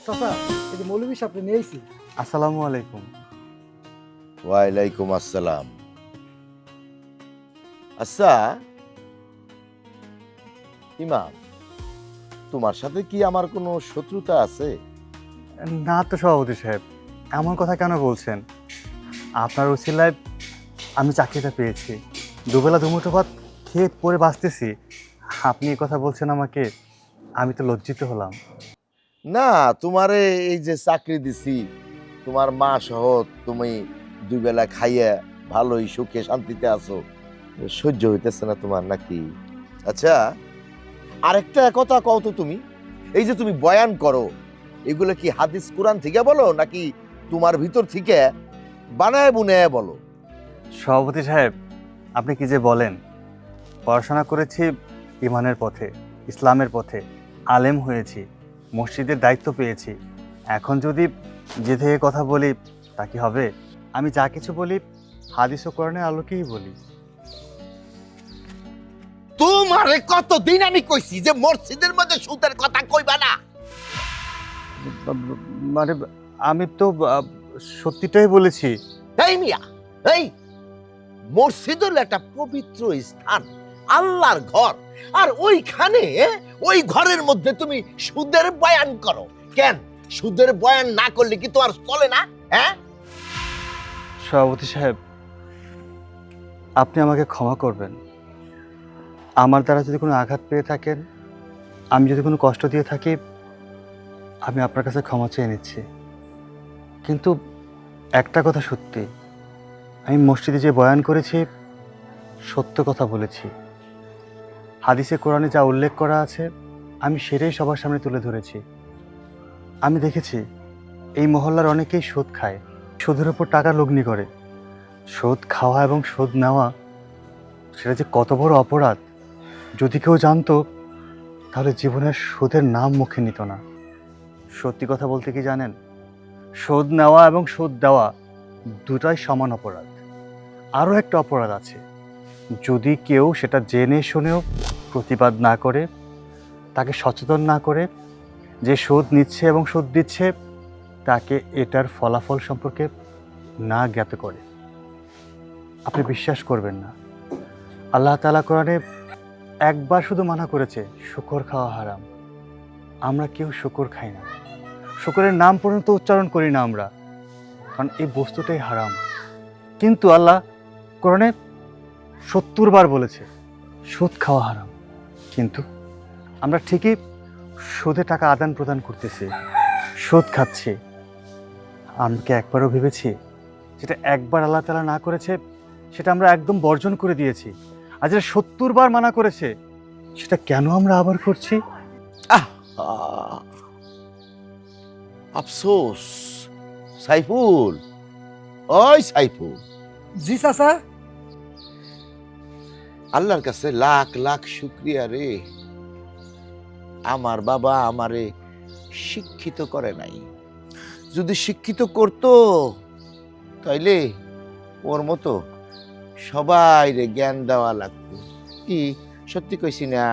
চাচা, এই যে মৌলভী সাহেব নিয়েছি। আসসালামু আলাইকুম। ওয়ালাইকুম আসসালাম। আচ্ছা ইমাম, তোমার সাথে কি আমার কোনো শত্রুতা আছে? না তো সভাপতি সাহেব, এমন কথা কেন বলছেন? আপনার উছিলায় আমি চাকরিটা পেয়েছি, দুবেলা দুমুঠো ভাত খেয়ে পরে বাঁচতেছি। আপনি এই কথা বলছেন আমাকে, আমি তো লজ্জিত হলাম। না, তোমারে এই যে চাকরি দিছি, তোমার মা সহ তুমি দুই বেলা খাইয়া ভালোই সুখে শান্তিতে আছো, সহ্য হইতেছে না তোমার নাকি? আচ্ছা, আরেকটা কথা কও তো, তুমি এই যে তুমি বয়ান করো, এগুলো কি হাদিস কোরআন থেকে বলো নাকি তোমার ভিতর থেকে বানায় বুনায় বলো? সভাপতি সাহেব, আপনি কি যে বলেন! পড়াশোনা করেছি ইমানের পথে, ইসলামের পথে, আলেম হয়েছি, মসজিদের দায়িত্ব পেয়েছি। এখন যদি যে থেকে কথা বলি তা কি হবে? আমি যা কিছু বলি হাদিস ও কোরআনের আলোকেই বলি। তোমারে কতদিন আমি কইছি যে মসজিদের মধ্যে সুদের কথা কইবা না? মানে আমি তো সত্যিটাই বলেছি। এই মিয়া, এই মসজিদ হলো একটা পবিত্র স্থান, আল্লাহর ঘর, আর ওইখানে ওই ঘরের মধ্যে তুমি সুদের বয়ান করো কেন? সুদের বয়ান না করলে কি তো আর চলে না? হ্যাঁ, সভাপতি সাহেব, আপনি আমাকে ক্ষমা করবেন। আমার দ্বারা যদি কোনো আঘাত পেয়ে থাকেন, আমি যদি কোনো কষ্ট দিয়ে থাকি, আমি আপনার কাছে ক্ষমা চেয়ে নিচ্ছি। কিন্তু একটা কথা সত্যি, আমি মসজিদে যে বয়ান করেছি সত্য কথা বলেছি। হাদিসে কোরআনে যা উল্লেখ করা আছে আমি সেটাই সবার সামনে তুলে ধরেছি। আমি দেখেছি এই মহল্লার অনেকেই সুদ খায়, সুদের ওপর টাকা লগ্নি করে। সুদ খাওয়া এবং সুদ নেওয়া সেটা যে কত বড় অপরাধ, যদি কেউ জানতো তাহলে জীবনের সুদের নাম মুখে নিত না। সত্যি কথা বলতে কি জানেন, সুদ নেওয়া এবং সুদ দেওয়া দুটাই সমান অপরাধ। আরও একটা অপরাধ আছে, যদি কেউ সেটা জেনে শুনেও প্রতিবাদ না করে, তাকে সচেতন না করে, যে সুদ নিচ্ছে এবং সুদ দিচ্ছে তাকে এটার ফলাফল সম্পর্কে না জ্ঞাত করে। আপনি বিশ্বাস করবেন না, আল্লাহ তাআলা কোরআনে একবার শুধু মানা করেছে শুকর খাওয়া হারাম। আমরা কেউ শুকর খাই না, শুকরের নাম পর্যন্ত উচ্চারণ করি না আমরা, কারণ এই বস্তুটাই হারাম। কিন্তু আল্লাহ কোরআনে 70 বার বলেছে সুদ খাওয়া হারাম, কিন্তু আমরা ঠিকই সুদে টাকা আদান প্রদান করতেছি, সুদ খাচ্ছি। আমরা কি একবারও ভেবেছি যেটা একবার আল্লাহ তাআলা না করেছে সেটা আমরা একদম বর্জন করে দিয়েছি, আর যেটা 70 বার মানা করেছে সেটা কেন আমরা আবার করছি? আহ, আফসোস। সাইফুল, ওই সাইফুল, জি চাচা। আল্লাহর কাছে লাখ লাখ শুকরিয়া রে, আমার বাবা আমারে শিক্ষিত করে নাই। যদি শিক্ষিত করতো তাইলে ওর মতো সবাই রে জ্ঞান দেওয়া লাগতো। কি সত্যি কইছি না?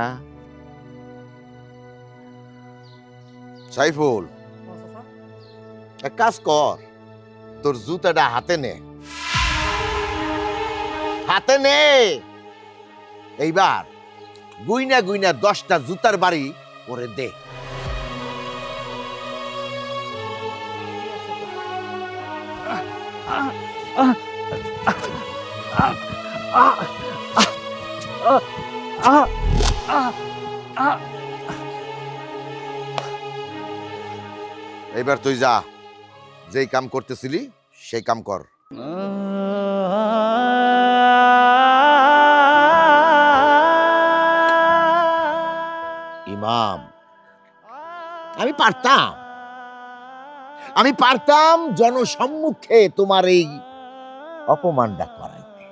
সাইফুল, এক কাজ কর, তোর জুতাটা হাতে নে, হাতে নে। এইবার গুইনা গুইনা 10টা জুতার বাড়ি করে দে। এইবার তুই যা, যেই কাম করতেছিলি সেই কাম কর। ইমাম, আমি পারতাম জনসম্মুখে তোমার এই অপমানটা করাইতে,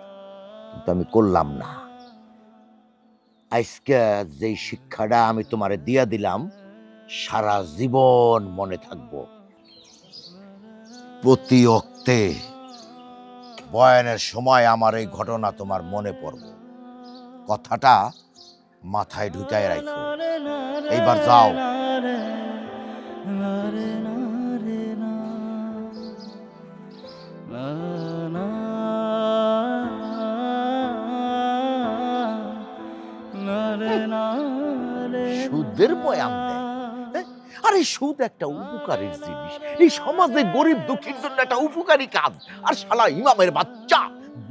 কিন্তু আমি করলাম না। আজকে যেই শিক্ষাটা আমি তোমারে দিয়া দিলাম সারা জীবন মনে থাকবো। প্রতি অক্তে বয়ানের সময় আমার এই ঘটনা তোমার মনে পড়বে। কথাটা মাথায় ঢুকায় রাখো। এইবার যাও। সুদের বয়ান দেয়। হ্যাঁ? আর এই সুদ একটা উপকারীর জিনিস, এই সমাজে গরিব দুঃখীর জন্য একটা উপকারী কাজ। আর শালা ইমামের বাচ্চা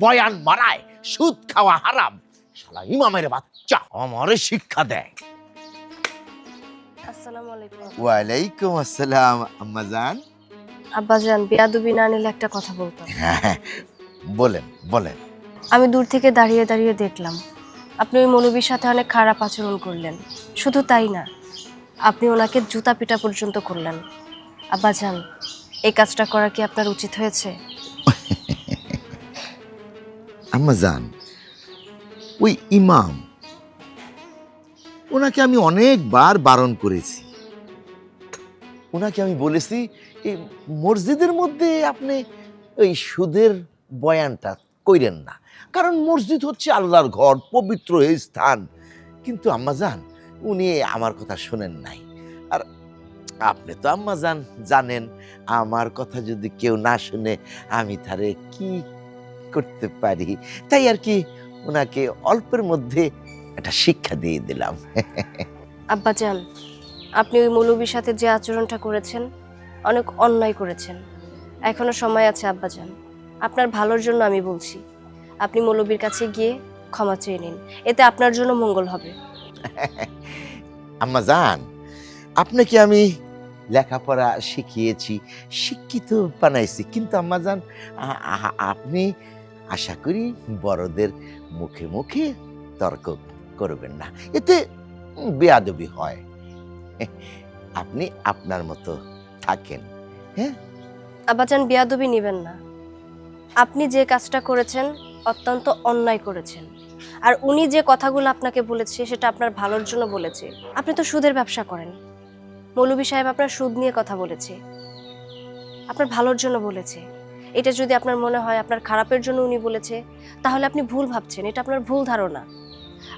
বয়ান মারায় সুদ খাওয়া হারাম। শালা ইমামের বাচ্চা আমারে শিক্ষা দেয়। আসসালামু আলাইকুম। ওয়ালাইকুম আসসালাম আম্মাজান। আব্বাজান, বেয়াদবি না নিলে একটা কথা বলতাম। হ্যাঁ, বলেন বলেন। আমি দূর থেকে দাঁড়িয়ে দাঁড়িয়ে দেখলাম আপনি ওই মৌলবীর সাথে অনেক খারাপ আচরণ করলেন। শুধু তাই না, আপনি ওনাকে জুতা পিটা পর্যন্ত করলেন। আব্বাজান, এই কাজটা করা কি আপনার উচিত হয়েছে? আম্মাজান, ওই ইমাম, ওনাকে আমি অনেকবার বারণ করেছি। ওনাকে আমি বলেছি এই মসজিদের মধ্যে আপনি ওই সুদের বয়ানটা কইরেন না, কারণ মসজিদ হচ্ছে আল্লাহর ঘর, পবিত্র এই স্থান। কিন্তু আম্মাজান উনি আমার কথা শোনেন নাই। আর আপনি তো আম্মাজান জানেন, আমার কথা যদি কেউ না শুনে আমি তারে কি করতে পারি। তাই আর কি ওনাকে অল্পের মধ্যে একটা শিক্ষা দিয়ে দিলাম। আব্বাজান, আপনি ওই মৌলবীর সাথে যে আচরণটা করেছেন অনেক অন্যায় করেছেন। এখনো সময় আছে আব্বাজান, আপনার ভালোর জন্য আমি বলছি, আপনি মৌলবীর কাছে গিয়ে ক্ষমা চেয়ে নিন, এতে আপনার জন্য মঙ্গল হবে। আম্মাজান, আপনাকে আমি লেখাপড়া শিখিয়েছি, শিক্ষিত বানাইছি, কিন্তু আম্মাজান আপনি আশা করি বড়দের মুখে মুখে তর্ক করবেন না, এতে বেয়াদবি হয়। আপনি আপনার মতো থাকেন। হ্যাঁ আব্বাজান, বেয়াদবি নেবেন না। আপনি যে কাজটা করেছেন অত্যন্ত অন্যায় করেছেন। আর উনি যে কথাগুলো আপনাকে বলেছে সেটা আপনার ভালোর জন্য বলেছে। আপনি তো সুদের ব্যবসা করেন, মৌলভী সাহেব আপনার সুদ নিয়ে কথা বলেছে, আপনার ভালোর জন্য বলেছে। এটা যদি আপনার মনে হয় আপনার খারাপের জন্য উনি বলেছে, তাহলে আপনি ভুল ভাবছেন, এটা আপনার ভুল ধারণা।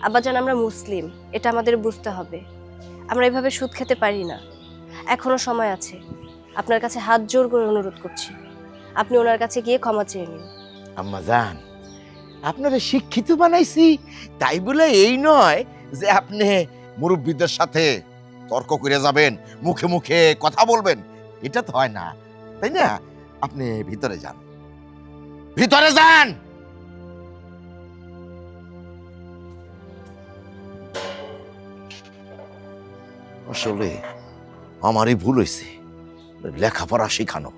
আব্বাজান, আমরা মুসলিম, এটা আমাদের বুঝতে হবে। আমরা এভাবে সুদ খেতে পারি না। এখনো সময় আছে, আপনার কাছে হাত জোর করে অনুরোধ করছি, আপনি ওনার কাছে গিয়ে ক্ষমা চেয়ে নিন। আম্মাজান, আপনারা শিক্ষিত বানাইছি তাই বলে এই নয় যে আপনি মুরব্বীদের সাথে তর্ক করে যাবেন, মুখে মুখে কথা বলবেন, এটা তো হয় না, তাই না? আপনি ভিতরে যান, ভিতরে যান। আসলে আমারই ভুল হয়েছে, লেখাপড়া শেখানো।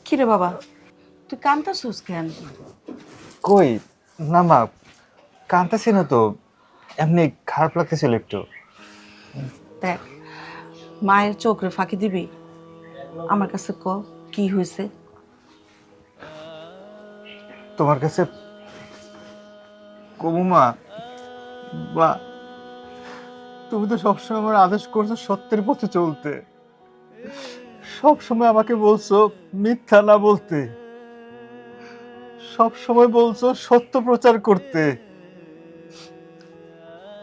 কিরে বাবা, তুই কাঁদতাছিস কেন? কই না মা, কাঁদতেছি না তো, এমনি খারাপ লাগতেছিল একটু। দেখ, মায়ের চোখে ফাঁকি দিবি? আমার কাছে ক, কি হয়েছে? তোমার কাছে কবু মা? বা তুমি তো সবসময় আমার আদেশ করছো সত্যের পথে চলতে, সবসময় আমাকে বলছো মিথ্যা না বলতে, সব সময় বলছো সত্য প্রচার করতে।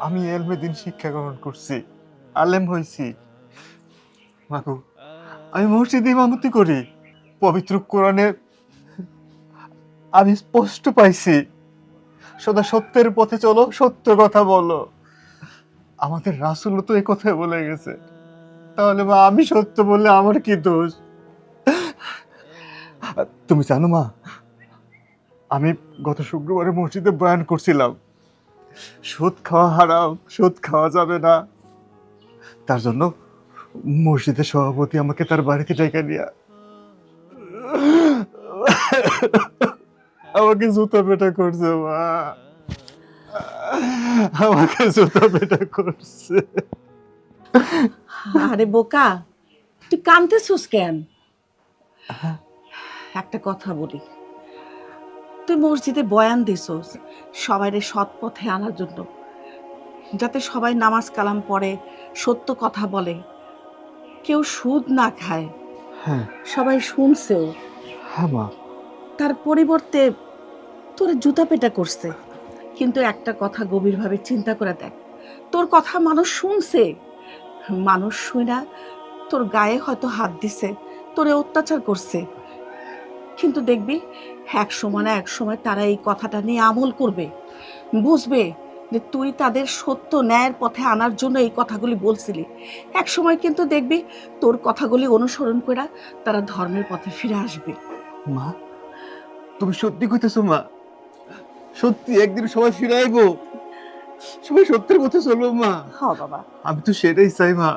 আমি এলমে দিন শিক্ষা গ্রহণ করছি, আলেম হয়েছি। মাগো, আমি মসজিদে ইমামতি করি, পবিত্র কোরআনে আমি স্পষ্ট পাইছি সদা সত্যের পথে চলো, সত্য কথা বলো। আমাদের রাসূলও তো এই কথাই বলে গেছে। তাহলে মা আমি সত্য বললে আমার কি দোষ? তুমি জানো মা, আমি গত শুক্রবারে মসজিদে বয়ান করছিলাম সুদ খাওয়া হারাম, সুদ খাওয়া যাবে না। তার জন্য মসজিদের সভাপতি আমাকে তার বাড়িতে ডেকে নিয়ে আমাকে জুতা পেটা করছে মা, আমাকে জুতা পেটা করছে। আরে বোকা, তুই কাঁদতেছিস কেন? একটা কথা বলি, তুই মসজিদে বয়ান দিছস সবাইরে সৎ পথে আনার জন্য, যাতে সবাই নামাজ কালাম পড়ে, সত্য কথা বলে, কেউ সুদ না খায়। হ্যাঁ সবাই শুনছেও। হ্যাঁ মা। তার পরিবর্তে তোর জুতা পেটা করছে। কিন্তু একটা কথা গভীরভাবে চিন্তা করে দেখ, তোর কথা মানুষ শুনছে, মানুষ শুনা তোর গায়ে হয়তো হাত দিছে, তোরে অত্যাচার করছে, কিন্তু দেখবি এক সময় না এক সময় তারা এই কথাটা নিয়ে আমল করবে, বুঝবে যে তুই তাদের সত্য ন্যায়ের পথে আনার জন্য এই কথাগুলি বলছিলি। এক সময় কিন্তু দেখবি তোর কথাগুলি অনুসরণ করে তারা ধর্মের পথে ফিরে আসবে। মা তুমি সত্যি কইতেছো মা? সত্যি একদিন সবাই ফিরে আইবো, সবাই সত্যের পথে চলবো মা? হ্যাঁ বাবা, আমি তো সেটাই চাই মা,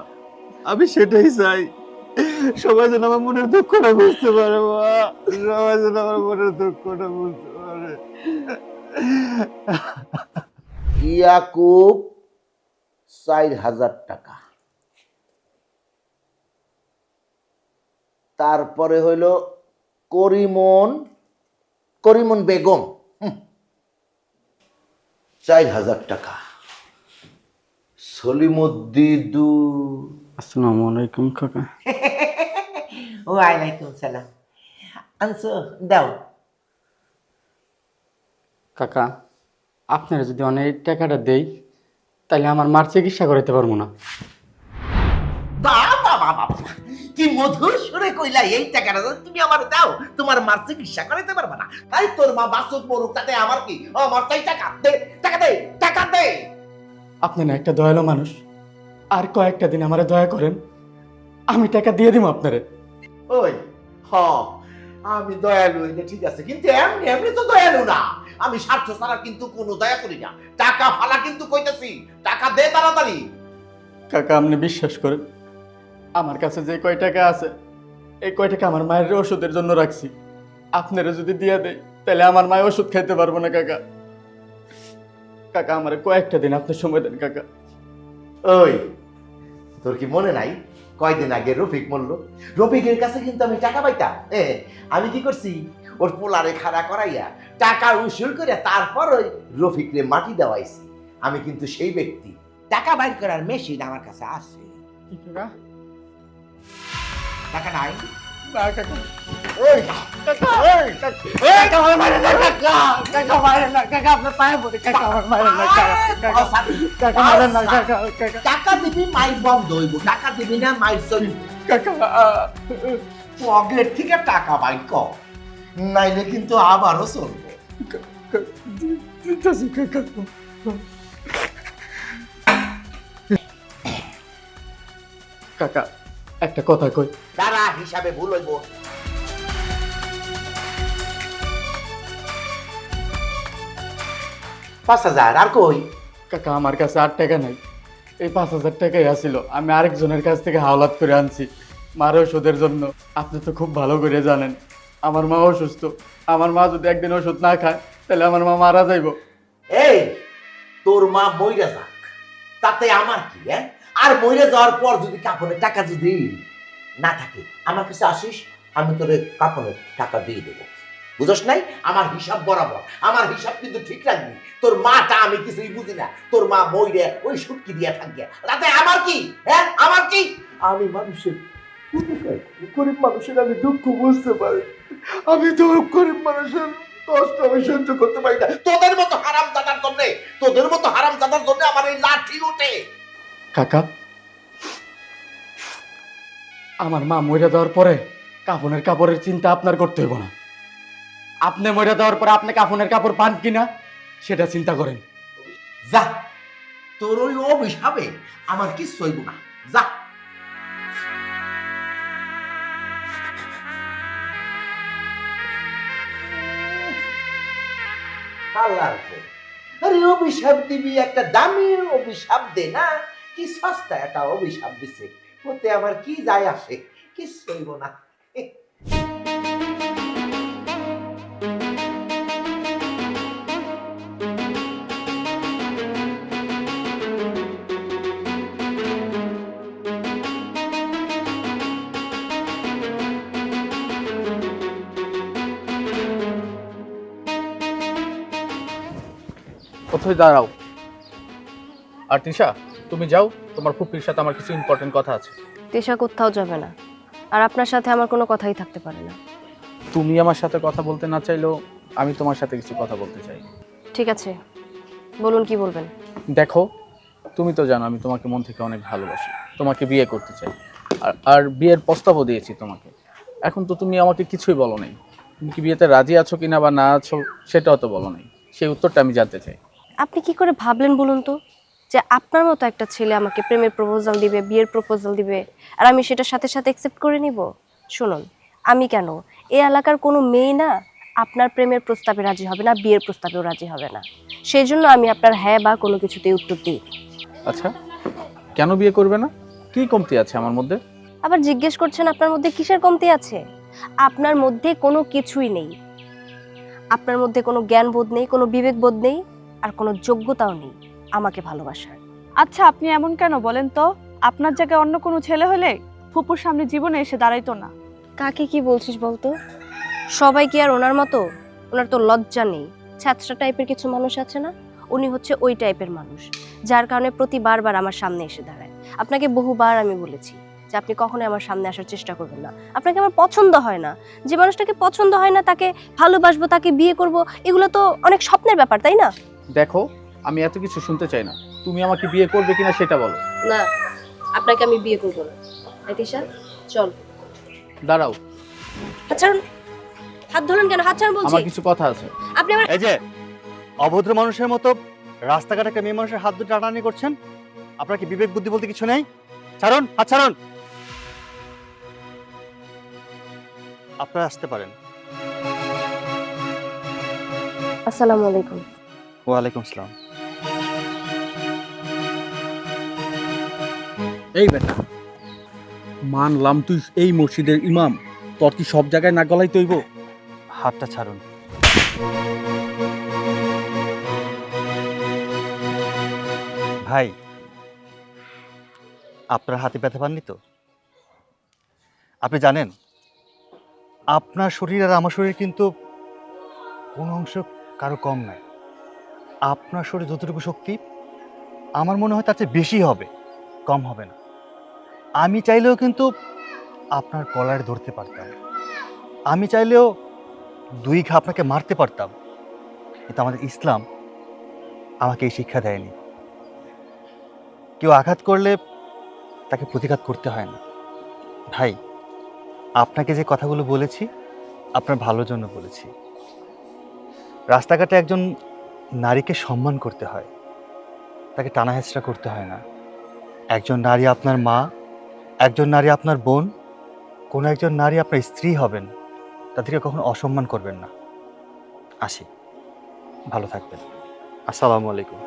আমি সেটাই চাই। সবাই যেন আমার মনের দুঃখটা বুঝতে পারে মা, সবাই যেন আমার মনের দুঃখটা বুঝতে পারে। ইয়াকুব 4,000 টাকা, তারপরে হইল করিমন বেগম 4,000 টাকা, সলিমুদ্দিদু। আসসালামু আলাইকুম কাকা। ওয়ালাইকুম সালাম। আনছো দাও। কাকা, আপনারা যদি অনেক টাকাটা দেই তাহলে আমার মার চিকিৎসা করাইতে পারবো না। বাবা বাবা, কি মধুর সুরে কইলা, এই টাকাটা তুমি আমার দাও, তোমার মার চিকিৎসা করাইতে পারবা না? তাই তোর মা বাসুক মরুক, তাতে আমার কি? আমার তাই টাকা দে, টাকা দে, টাকা দে। আপনি না একটা দয়ালু মানুষ, আর কয়েকটা দিন আমারে দয়া করেন, আমি টাকা দিয়ে দিব আপনারে। ওই হ, আমি দয়ালু এটা ঠিক আছে, কিন্তু এমনি এমনি তো দয়ালু না। আমি স্বার্থ ছাড়া কিন্তু কোনো দয়া করি না। টাকা ফালা কিন্তু কইতাছি, টাকা দে তাড়াতাড়ি। কাকা আপনি বিশ্বাস করেন, আমার কাছে যে কয় টাকা আছে এই কয় টাকা আমার মায়ের ওষুধের জন্য রাখছি। আপনারা যদি দিয়ে দেয় তাহলে আমার মায়ের ওষুধ খাইতে পারবো না কাকা। কাকা আমার কয়েকটা দিন আপনি সময় দেন কাকা। ওই তোর কি মনে নাই কয়দিন আগে রফিক মরল? রফিকের কাছে কিন্তু আমি টাকা পাইতাম। আমি কি করছি, ওর পোলারে খাড়া করাইয়া টাকা উসুল করে তারপর ওই রফিকরে মাটি দেওয়াইছি। আমি কিন্তু সেই ব্যক্তি। টাকা বাইর করার মেশিন আমার কাছে আছে। কি কাকা? টাকা নাই? না কাকা। ওই কাকা, কাকা আমার মারে না কাকা, কাকা মারে না কাকা, আপনার পায়ে পড়ে কাকা, আমার মারে না কাকা, কাকা, কাকা মারে না কাকা, কাকা, টাকা দিবি মাইর বন্ধ হইব, টাকা দিবি না মাইর চলবে। কাকা, পকেট থেকে টাকা বাইর কর, নাইলে কিন্তু আবারও চলবে। দিতেছি কাকা। কাকা একটা কথা কই। তারা হিসাবে ভুল হইব। 5,000 আর কই? কাকা আমার কাছে 8 টাকা নাই, এই 5,000 টাকাই আছিল, আমি আরেকজনের কাছ থেকে হাওলাত করে আনছি মার ওষুধের জন্য। আপনি তো খুব ভালো করে জানেন আমার মা অসুস্থ, আমার মা যদি একদিন ওষুধ না খায় তাহলে আমার মা মারা যাইব। এই তোর মা মইরা যাক, তাতে আমার কি? আর মইরা যাওয়ার পর যদি কাপড়ের টাকা যদি না থাকে, আমার কাছে আসিস, আমি তোরে কাপড়ের টাকা দিয়ে দেবো। বুঝছ নাই? আমার হিসাব বরাবর, আমার হিসাব কিন্তু ঠিক রাখবি। তোর মাটা আমি কিছুই বুঝি না, তোর মা মইরে ওই সুটকি দিয়া থাকবে, তাতে আমার কি? আমার কি? আমি মানুষের গরিব মানুষের আমি দুঃখ বুঝতে পারি। আমি তো গরিব মানুষের কষ্ট আমি সহ্য করতে পারি না। তোদের মতো হারাম দাদার জন্য, তোদের মতো হারাম দাদার জন্য আমার এই লাঠি ওঠে। কাকা আমার মা মরে যাওয়ার পরে কাফনের কাপড়ের চিন্তা আপনার করতে হইব না। আপনি মরে যাওয়ার পরে আপনি কাফনের কাপড় পান কিনা সেটা চিন্তা করেন। যা, তোর ওই অভিশাপে আমার কিছু হইব না, যা। আল্লাহর ভয়। আরে অভিশাপ দিবি, একটা দামি অভিশাপ দে না, কি সস্তা একটা অভিশাপ দিছে, ওতে আমার কি যায় আসে, কিছু হইব না। কোথায় দাঁড়াও। আর তিশা, তুমি যাও, তোমার ফুপির সাথে আমার কিছু ইম্পর্টেন্ট কথা আছে। তেশা কোথাও যাবে না, আর আপনার সাথে আমার কোনো কথাই থাকতে পারে না। তুমি আমার সাথে কথা বলতে না চাইলেও আমি তোমার সাথে কিছু কথা বলতে চাই। ঠিক আছে, বলুন কি বলবেন। দেখো, তুমি তো জানো আমি তোমাকে মন থেকে অনেক ভালোবাসি, তোমাকে বিয়ে করতে চাই, আর বিয়ের প্রস্তাবও দিয়েছি তোমাকে। এখন তো তুমি আমাকে কিছুই বলো নাই, তুমি কি বিয়েতে রাজি আছো কিনা বা না আছো সেটাও তো বলো নাই, সেই উত্তরটা আমি জানতে চাই। আপনি কি করে ভাবলেন বলুন তো, যে আপনার মতো একটা ছেলে আমাকে প্রেমের প্রপোজাল দিবে, বিয়ের প্রপোজাল দিবে, আর আমি সেটার সাথে সাথে অ্যাকসেপ্ট করে নিব? শুনুন, আমি কেন, এই এলাকার কোনো মেয়ে না আপনার প্রেমের প্রস্তাবে রাজি হবে না, বিয়ের প্রস্তাবেও রাজি হবে না। সেই জন্য আমি আপনার হ্যাঁ বা কোনো কিছুতেই উত্তর দিই। আচ্ছা, কেন বিয়ে করবে না? কি কমতি আছে আমার মধ্যে? আবার জিজ্ঞেস করছেন আপনার মধ্যে কিসের কমতি আছে? আপনার মধ্যে কোনো কিছুই নেই। আপনার মধ্যে কোনো জ্ঞানবোধ নেই, কোনো বিবেকবোধ নেই, আর কোনো যোগ্যতাও নেই আমাকে ভালোবাসার। আচ্ছা, আপনি এমন কেন বলেন তো? আপনার জায়গায় অন্য কোনো ছেলে হলে ফুপুর সামনে জীবনে এসে দাঁড়াইতো না। কাকে কি বলছিস বলতো? সবাই কি আর ওনার মতো? ওনার তো লজ্জা নেই। ছ্যাঁচড়া টাইপের কিছু মানুষ আছে না, উনি হচ্ছে ওই টাইপের মানুষ, যার কারণে প্রতিবার আমার সামনে এসে দাঁড়ায়। আপনাকে বহুবার আমি বলেছি যে আপনি কখনোই আমার সামনে আসার চেষ্টা করবেন না। আপনাকে আমার পছন্দ হয় না। যে মানুষটাকে পছন্দ হয় না তাকে ভালোবাসবো, তাকে বিয়ে করব, এগুলো তো অনেক স্বপ্নের ব্যাপার, তাই না? দেখো, আমি এত কিছু শুনতে চাই না, তুমি আমাকে বিয়ে করবে কিনা সেটা বলো। না, আপনাকে আমি বিয়ে করবো না। তিশা, চল। দাঁড়াও, হাত ছাড়ুন। হাত ধরুন কেন? হাত ছাড়ুন বলছি। আমার কিছু কথা আছে। আপনি আমার এই যে অভদ্র মানুষের মতো রাস্তাঘাটে একটা মেয়ে মানুষের হাত ধরে টানাটানি করছেন, আপনার কি বিবেক বুদ্ধি বলতে কিছু নেই? ছাড়ুন, হাত ছাড়ুন। আপনারা আসতে পারেন। আসসালামু আলাইকুম। ওয়ালাইকুম আসসালাম। এই বেটা, মানলাম তুই এই মসজিদের ইমাম, তোর কি সব জায়গায় নাক গলাই তৈব? হাতটা ছাড়ুন। ভাই, আপনার হাতে ব্যথা পাননি তো? আপনি জানেন আপনার শরীর আর আমার শরীর কিন্তু কোনো অংশ কারো কম নয়। আপনার শরীরে যতটুকু শক্তি, আমার মনে হয় তার চেয়ে বেশি হবে, কম হবে না। আমি চাইলেও কিন্তু আপনার কলারে ধরতে পারতাম, আমি চাইলেও দুই ঘা আপনাকে মারতে পারতাম, কিন্তু আমাদের ইসলাম আমাকে এই শিক্ষা দেয়নি। কেউ আঘাত করলে তাকে প্রতিঘাত করতে হয় না। ভাই, আপনাকে যে কথাগুলো বলেছি আপনার ভালোর জন্য বলেছি। রাস্তাঘাটে একজন নারীকে সম্মান করতে হয়, তাকে টানা হেঁচড়া করতে হয় না। একজন নারী আপনার মা, একজন নারী আপনার বোন, কোনো একজন নারী আপনার স্ত্রী হবেন, তাদেরকে কখনো অসম্মান করবেন না। আসি, ভালো থাকবেন। আসসালামু আলাইকুম।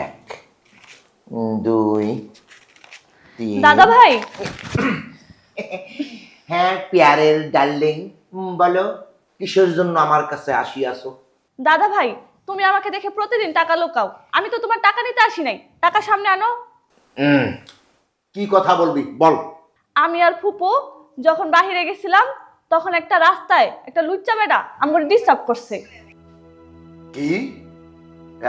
এক, দুই, তিন। দাদা ভাই, হ্যাঁ প্যারের ডার্লিং, বলো কিসের জন্য আমার কাছে আসিয়াছো? দাদা ভাই, তুমি আমাকে দেখে প্রতিদিন টাকা লোকাও। আমি তো তোমার টাকা নিতে আসি নাই, টাকা সামনে আনো। কি কথা বলবি বল। আমি আর ফুপু যখন বাহিরে গেছিলাম তখন একটা রাস্তায় একটা লুচ্চা বেটা আমাকে ডিস্টার্ব করছে। কি?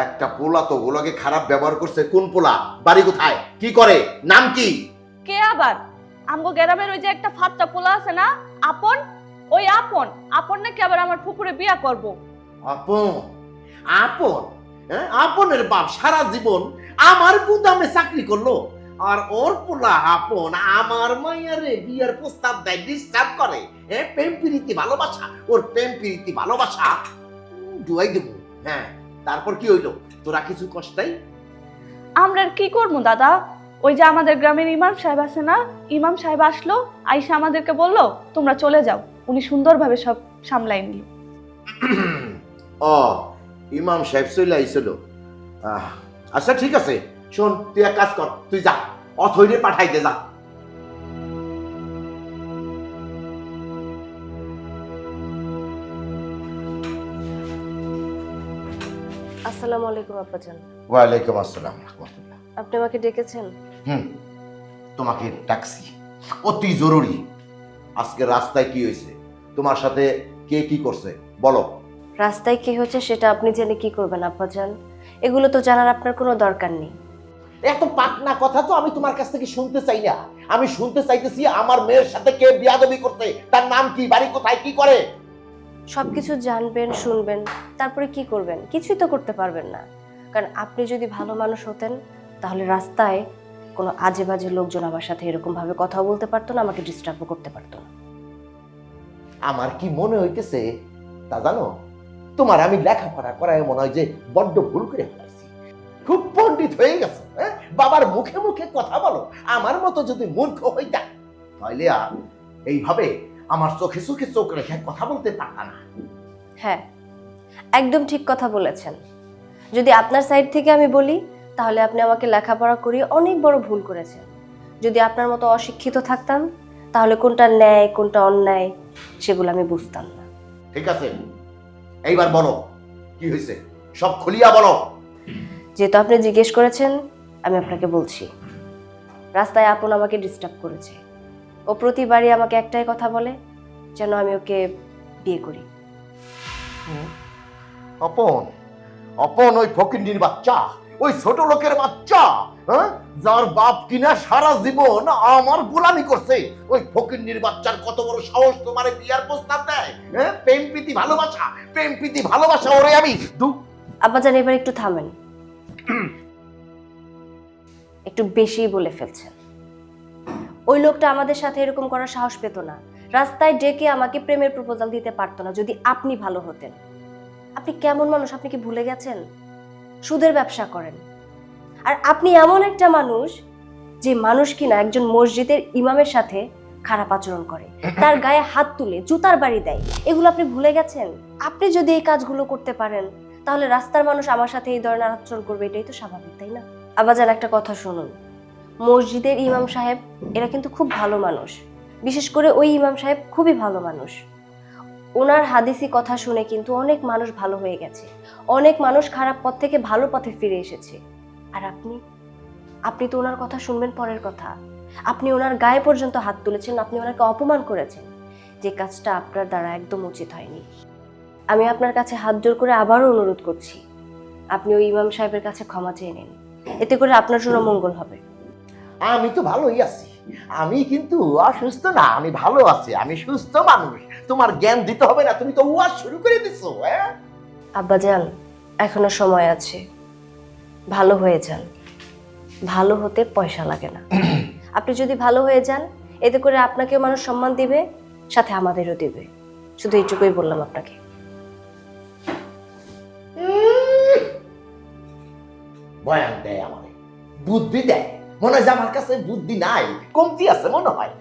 একটা পোলা তো ওগুলোকে খারাপ ব্যবহার করছে? কোন পোলা? বাড়ি কোথায়? কি করে? নাম কি? কে আবার? আমগো গ্রামের ওই যে একটা ফাত্তা পোলা আছে না, আপন, ওই আপন আপন নাকি আবার আমার ফুপুরে বিয়া করব। আপন? আপন? হ্যাঁ, আপনের বাপ সারা জীবন আমার গুদামে চাকরি করলো, আর ওর পোলা আপন আমার মাইয়ারে বিয়ের প্রস্তাব দেয়, ডিস্টার্ব করে। হ্যাঁ, প্রেম প্রীতি ভালোবাসা, ওর প্রেম প্রীতি ভালোবাসা ডুয়াই দেবো। হ্যাঁ, তারপর কি হইলো? তোরা কিছু কষ্টাই? আমরা আর কি করবো দাদা? ওই যে আমাদের গ্রামের ইমাম সাহেব আছে না, ইমাম সাহেব আসলো, আইসা আমাদেরকে বললো তোমরা চলে যাও। উনি সুন্দরভাবে সব সামলাই নিল। ও ইমাম সাহেব চলে আইছিল। আচ্ছা ঠিক আছে, শোন তুই এক কাজ কর, তুই যা অথৈরে পাঠাই দে, যা। আসসালামু আলাইকুম আব্বাজান। ওয়ালাইকুম আসসালাম রাহমাতুল্লাহ। আপনি আমাকে ডেকেছেন? তোমাকে ট্যাক্সি অতি জরুরি। আজকে রাস্তায় কি হয়েছে, তোমার সাথে কে কি করছে বলো। রাস্তায় কি হয়েছে সেটা আপনি জেনে কি করবেন আব্বাজান? এগুলো তো জানার আপনার কোনো দরকার নেই। এত পাকনা কথা তো আমি তোমার কাছ থেকে শুনতে চাই না। আমি শুনতে চাইতেছি আমার মেয়ের সাথে কে বিয়াদবি করতে, তার নাম কি, বাড়ি কোথায়, কি করে। সবকিছু জানবেন, শুনবেন, তারপরে কি করবেন? কিছুই তো করতে পারবেন না। কারণ আপনি যদি ভালো মানুষ হতেন তাহলে রাস্তায় কোনো আজে বাজে লোকজন আমার সাথে এরকম ভাবে কথা বলতে পারতো না, আমাকে ডিস্টার্বও করতে পারতো না। আমার কি মনে হইতেছে তা জানো, তোমার আমি লেখাপড়া করায় মনে হয় যে বড্ড ভুল করে ফেলাইছি। খুব পণ্ডিত হয়ে গেছে, হ্যাঁ? বাবার মুখে মুখে কথা বলো। আমার মতো যদি মূর্খ হইতা তাহলে আর এইভাবে আমার চোখে চোখে চোখ রেখে কথা বলতে পারতা না। হ্যাঁ, একদম ঠিক কথা বলেছেন। যদি আপনার সাইড থেকে আমি বলি তাহলে আপনি আমাকে লেখাপড়া করিয়ে অনেক বড় ভুল করেছেন। যদি আপনার মতো অশিক্ষিত থাকতাম তাহলে কোনটা ন্যায় কোনটা অন্যায় সেগুলো আমি বুঝতাম না। ঠিক আছে, এইবার বলো কি হয়েছে, সব খুলিয়া বলো। যেহেতু আপনি জিজ্ঞেস করেছেন আমি আপনাকে বলছি। রাস্তায় আপন আমাকে ডিস্টার্ব করেছে। ও প্রতিবারই আমাকে একটাই কথা বলে, যেন আমি ওকে বিয়ে করি। অপন অপন ওই ফকিন্নির বাচ্চা, ওই ছোট লোকের বাচ্চা, হ্যাঁ, যার বাপ কিনা সারা জীবন আমার গোলামি করছে, ওই ফকিন্নির বাচ্চার কত বড় সাহস তোমারে বিয়ার প্রস্তাব দেয়? হ্যাঁ, প্রেম প্রীতি ভালোবাসা, প্রেম প্রীতি ভালোবাসা ওরে আমি আব্বাজান এবার একটু থামেন, একটু বেশি বলে ফেলছেন। ওই লোকটা আমাদের সাথে এরকম করার সাহস পেত না। রাস্তায় ডেকে আমাকে প্রেমের প্রপোজাল দিতে পারতো না যদি আপনি ভালো হতেন। আপনি কেমন মানুষ আপনি কি ভুলে গেছেন? সুদের ব্যবসা করেন। আর আপনি এমন একটা মানুষ যে মানুষ কিনা একজন মসজিদের ইমামের সাথে খারাপ আচরণ করে, তার গায়ে হাত তুলে জুতার বাড়ি দেয়। এগুলো আপনি ভুলে গেছেন? আপনি যদি এই কাজগুলো করতে পারেন তাহলে রাস্তার মানুষ আমার সাথে এই ধরনের আচরণ করবে, এটাই তো স্বাভাবিক, তাই না? আবাজান একটা কথা শুনুন, মসজিদের ইমাম সাহেব এরা কিন্তু খুব ভালো মানুষ। বিশেষ করে ওই ইমাম সাহেব খুবই ভালো মানুষ। ওনার হাদিসি কথা শুনে কিন্তু অনেক মানুষ ভালো হয়ে গেছে, অনেক মানুষ খারাপ পথ থেকে ভালো পথে ফিরে এসেছে। আর আপনি তো ওনার কথা শুনবেন পরের কথা। আপনি ওনার গায়ে পর্যন্ত হাত তুলেছেন, আপনি ওনাকে অপমান করেছেন, যে কাজটা আপনার দ্বারা একদম উচিত হয়নি। আমি আপনার কাছে হাত জোর করে আবারও অনুরোধ করছি, আপনি ওই ইমাম সাহেবের কাছে ক্ষমা চেয়ে নিন, এতে করে আপনার জন্য মঙ্গল হবে। আমি তো ভালোই আছি, আমি কিন্তু অসুস্থ না, আমি ভালো আছি, আমি সুস্থ মানুষ। তোমার জ্ঞান দিতে হবে না, তুমি তো ওয়াজ শুরু করে দিছো। হ্যাঁ আব্বাজান, এখনো সময় আছে, ভালো হয়ে যান। ভালো হতে পয়সা লাগে না। আপনি যদি ভালো হয়ে যান এতে করে আপনাকেও মানুষ সম্মান দিবে, সাথে আমাদেরও দিবে। শুধু এইটুকুই বললাম আপনাকে। বয়ান দেয় আমারে, বুদ্ধি দেয়, মনে হয় যে আমার কাছে বুদ্ধি নাই, কমতি আছে মনে হয়।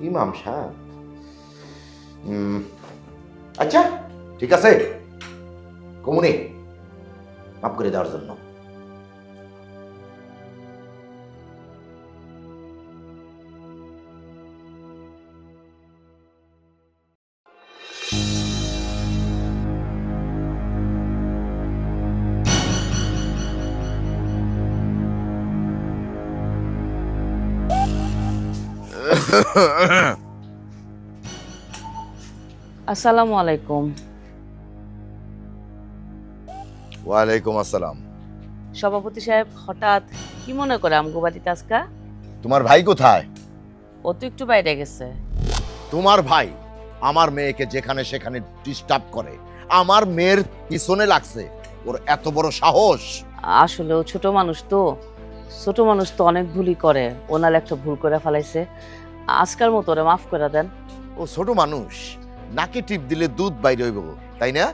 ইমাম সাহেব, আচ্ছা ঠিক আছে, কমুনি মাফ করে দেওয়ার জন্য। আসসালামু আলাইকুম। ওয়ালাইকুম আসসালাম। সভাপতি সাহেব হঠাৎ কি মনে করে আমগো বাড়িতে আজকা? তোমার ভাই কোথায়? ও তো একটু বাইরে গেছে। তোমার ভাই আমার মেয়েকে যেখানে সেখানে ডিস্টার্ব করে, আমার মেয়ের পিছনে লাগছে, ওর এত বড় সাহস! আসলে ও ছোট মানুষ তো, ছোট মানুষ তো অনেক ভুলই করে। ওনার একটা ভুল করে ফেলাইছে, আজকাল মতো ওরে মাফ করে দেন। ও ছোট মানুষ, নাকে টিপ দিলে দুধ বাইরে হইব, তাই না?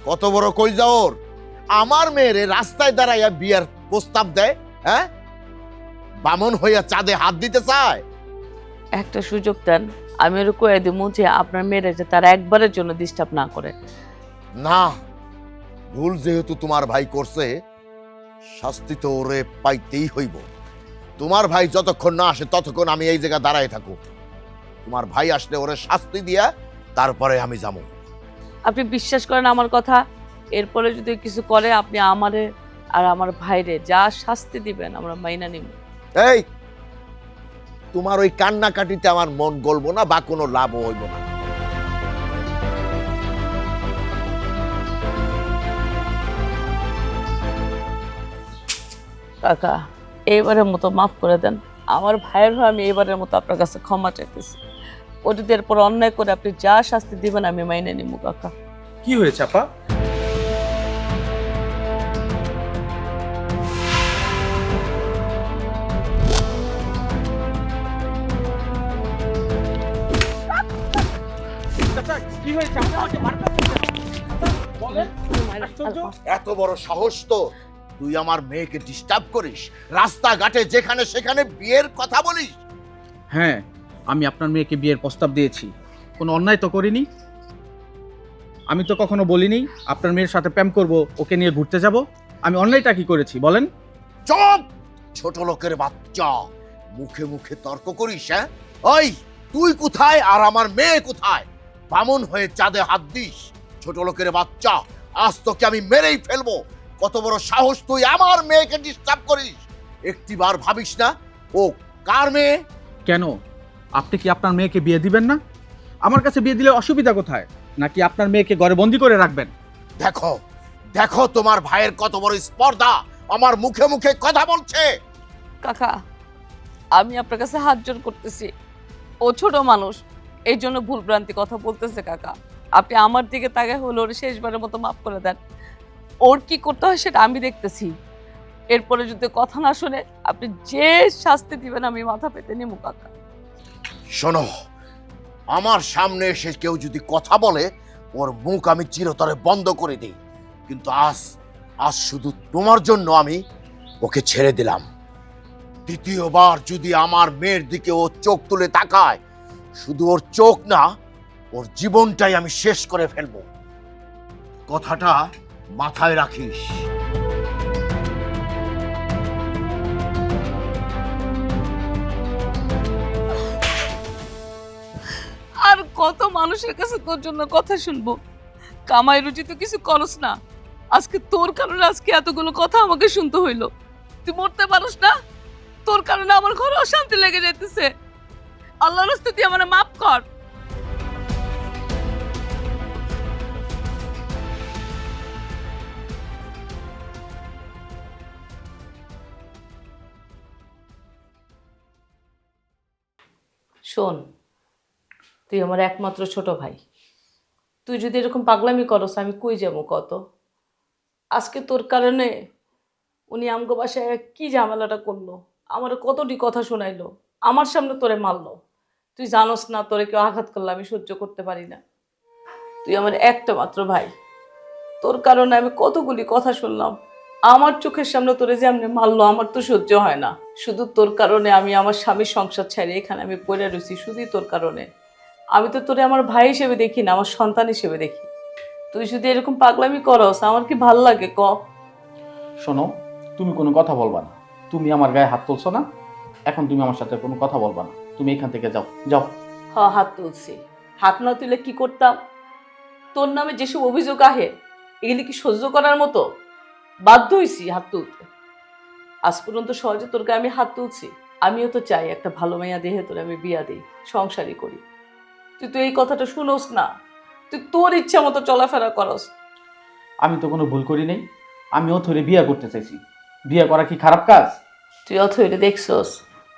কত বড় কইজা ওর! আমার মেয়েরে রাস্তায় দাঁড়াইয়া বিয়ের প্রস্তাব দেয়? হ্যাঁ, বামন হইয়া চাঁদে হাত দিতে চায়? একটা সুযোগ দেন, আমি ওর কয়ে দিব যে আপনার মেয়েরা যে তারা একবারের জন্য ডিস্টার্ব না করে। না, ভুল যেহেতু তোমার ভাই করছে, শাস্তি তো ওরে পাইতেই হইব। তোমার ভাই যতক্ষণ না আসে ততক্ষণ আমি এই জায়গা দাঁড়ায় থাকো। তোমার ভাই আসলে ওরে শাস্তি দিয়া তারপরে আমি যাবো। আপনি বিশ্বাস করেন আমার কথা? এরপরে যদি কিছু করে আপনি আমারে আর আমার ভাইরে যা শাস্তি দিবেন আমরা মাইনা নিব। এই, তোমার ওই কান্নাকাটিতে আমার মন গলবো না বা কোনো লাভও হইব না। কাকা, এইবারের মতো মাফ করে দেন। আমার ভাইয়ের হয়ে আমি এইবারের মতো আপনার কাছে ক্ষমা চাইতেছি। ও যদি এরপর অন্যায় করে আপনি যা শাস্তি দিবেন আমি মাইনে নিব কাকা। কি হয়েছে আপা? কি হয়েছে? এত বড় সাহস তো, তুই আমার মেয়েকে ডিস্টার্ব করিস, রাস্তাঘাটে যেখানে সেখানে বিয়ের কথা বলিস। হ্যাঁ, আমি আপনার মেয়েকে বিয়ের প্রস্তাব দিয়েছি, কোনো অন্যায় তো করিনি। আমি তো কখনো বলিনি আপনার মেয়ের সাথে প্রেম করব, ওকে নিয়ে ঘুরতে যাব। আমি অন্যায়টা কি করেছি বলেন? চুপ, ছোট লোকের বাচ্চা, মুখে মুখে তর্ক করিস। হ্যাঁ, ওই তুই কোথায় আর আমার মেয়ে কোথায়? বামন হয়ে চাঁদে হাত দিস? ছোট লোকের বাচ্চা, আজ তোকে আমি মেরেই ফেলবো। কত বড় সাহস তুই আমার মেয়েকে ডিস্টার্ব করিস? একটিবার ভাবিস না ও কার মেয়ে? কেন, আপনি কি আপনার মেয়েকে বিয়ে দিবেন না? আমার কাছে বিয়ে দিলে অসুবিধা কোথায়? নাকি আপনার মেয়েকে ঘরে বন্দি করে রাখবেন? দেখো দেখো, তোমার ভাইয়ের কত বড় স্পর্ধা, আমার মুখে মুখে কথা বলছে। কাকা, আমি আপনার কাছে হাত জোড় করতেছি। ও ছোট মানুষ, এই জন্য ভুলভ্রান্তি কথা বলতেছে কাকা। আপনি আমার দিকে তাকায় হলো ওর শেষবারের মতো মাফ করে দেন। ওর কি করতে হয় সেটা আমি দেখতেছি। এরপরে যদি কথা না শুনে আপনি যে শাস্তি দিবেন আমি মাথা পেতে নিব কাকা। শোনো, আমার সামনে এসে কেউ যদি কথা বলে ওর মুখ আমি চিরতরে বন্ধ করে দিই। কিন্তু আজ শুধু তোমার জন্য আমি ওকে ছেড়ে দিলাম। দ্বিতীয়বার যদি আমার মেয়ের দিকে ও চোখ তুলে তাকায়, শুধু ওর চোখ না, ওর জীবনটাই আমি শেষ করে ফেলবো। কথাটা মাথায় রাখিস। আর কত মানুষের কাছে তোর জন্য কথা শুনবো? কামাই রুচি তো কিছু করস না। আজকে তোর কারণে আজকে এতগুলো কথা আমাকে শুনতে হইলো। তুই মরতে পারস না? তোর কারণে আমার ঘরে অশান্তি লেগে যাইতেছে। আল্লাহর রাস্তায় তুই আমারে মাফ কর। শোন, তুই আমার একমাত্র ছোট ভাই। তুই যদি এরকম পাগলামি করস আমি কই যাবো কত? আজকে তোর কারণে উনি আমগো বাসায় কি ঝামেলাটা করলো, আমার কতটি কথা শোনাইলো, আমার সামনে তোরে মারলো। তুই জানোস না তোরে কেউ আঘাত করলে আমি সহ্য করতে পারি না। তুই আমার একটা মাত্র ভাই, তোর কারণে আমি কতগুলি কথা শুনলাম। আমার চোখের সামনে তোরে যে এমনি মারলো আমার তো সহ্য হয় না। শুধু তোর কারণে আমি আমার স্বামীর সংসার ছেড়ে এখানে আমি পড়ে রয়েছি, শুধুই তোর কারণে। আমি তো তোরে আমার ভাই হিসেবে দেখি না, আমার সন্তান হিসেবে দেখি। তুই যদি এরকম পাগলামি করস আমার কি ভাল লাগে ক? শোনো, তুমি কোনো কথা বলবা না। তুমি আমার গায়ে হাত তুলছো না, এখন তুমি আমার সাথে কোনো কথা বলবা না। তুমি এখান থেকে যাও, যাও। হাত তুলছি। হাত না তুলে কি করতাম? তোর নামে যেসব অভিযোগ আহে এগুলি কি সহ্য করার মতো? বাধ্য হইছি হাত তুলতে। আজ পর্যন্ত সহজে তোর গায়ে আমি হাত তুলছি? আমিও তো চাই একটা ভালো মাইয়া দেহে তোরে আমি বিয়া দিই, সংসারই করি। তুই তো এই কথাটা শুনোস না, তুই তোর ইচ্ছা মতো চলাফেরা করস। আমি তো কোনো ভুল করি নাই, আমি অথরে বিয়ে করতে চাইছি। বিয়ে করা কি খারাপ কাজ? তুই অথইরে দেখছস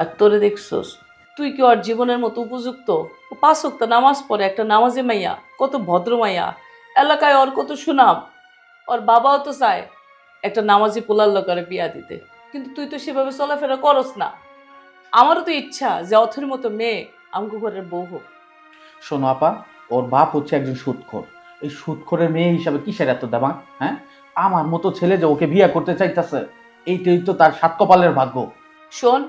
আর তোরে দেখছস, তুই কি ওর জীবনের মতো উপযুক্ত? ও 5 ওয়াক্ত নামাজ পড়ে, একটা নামাজি মাইয়া, কত ভদ্র মাইয়া, এলাকায় ওর কত সুনাম। ওর বাবাও তো চায় একটা নামাজি পোলার লোকের বিয়া দিতে, কিন্তু তুই তো সেভাবে চলাফেরা করস না। আমারও তো ইচ্ছা যে অথর মতো মেয়ে আমগো ঘরের বউ হোক। শোনো আপা, ওর বাপ হচ্ছে একজন সুদখোর। এই সুদখোরের মেয়ে হিসাবে কিসের এত দামা? হ্যাঁ, আমার মতো ছেলে যে ওকে বিয়ে করতে চাইতেছে, এইটাই তো তার সাত কপালের ভাগ্য। শোন,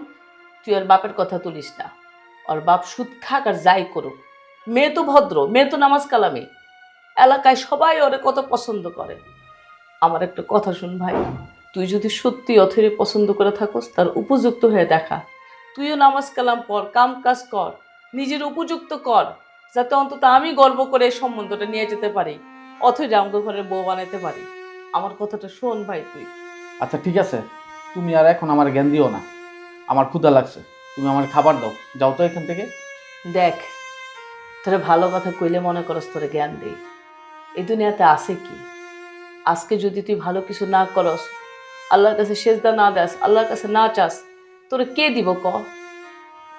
তুই ওর বাপের কথা তুলিস না। ওর বাপ সুদ খাক আর যাই করুক, মেয়ে তো ভদ্র, মেয়ে তো নামাজ কালামে, এলাকায় সবাই ওরে কত পছন্দ করে। আমার একটা কথা শুন ভাই, তুই যদি সত্যি অথরে পছন্দ করে থাকস, তার উপযুক্ত হয়ে দেখা। তুইও নামাজ কালাম পড়, কাম কাজ কর, নিজের উপযুক্ত কর, যাতে অন্তত আমি গর্ব করে এই সম্বন্ধটা নিয়ে যেতে পারি, অথরে আমাদের ঘরের বউ বানাইতে পারি। আমার কথাটা শোন ভাই তুই। আচ্ছা ঠিক আছে, তুমি আর এখন আমার জ্ঞান দিও না, আমার ক্ষুধা লাগছে, তুমি আমার খাবার দাও, যাও তো এখান থেকে। দেখ, তোরে ভালো কথা কইলে মনে করস তোরে জ্ঞান দেই। এই দুনিয়াতে আছে কি? আজকে যদি তুই ভালো কিছু না করস, আল্লাহর কাছে সেজদা না দেস, আল্লাহর কাছে না চাস, তোরে কে দিব ক?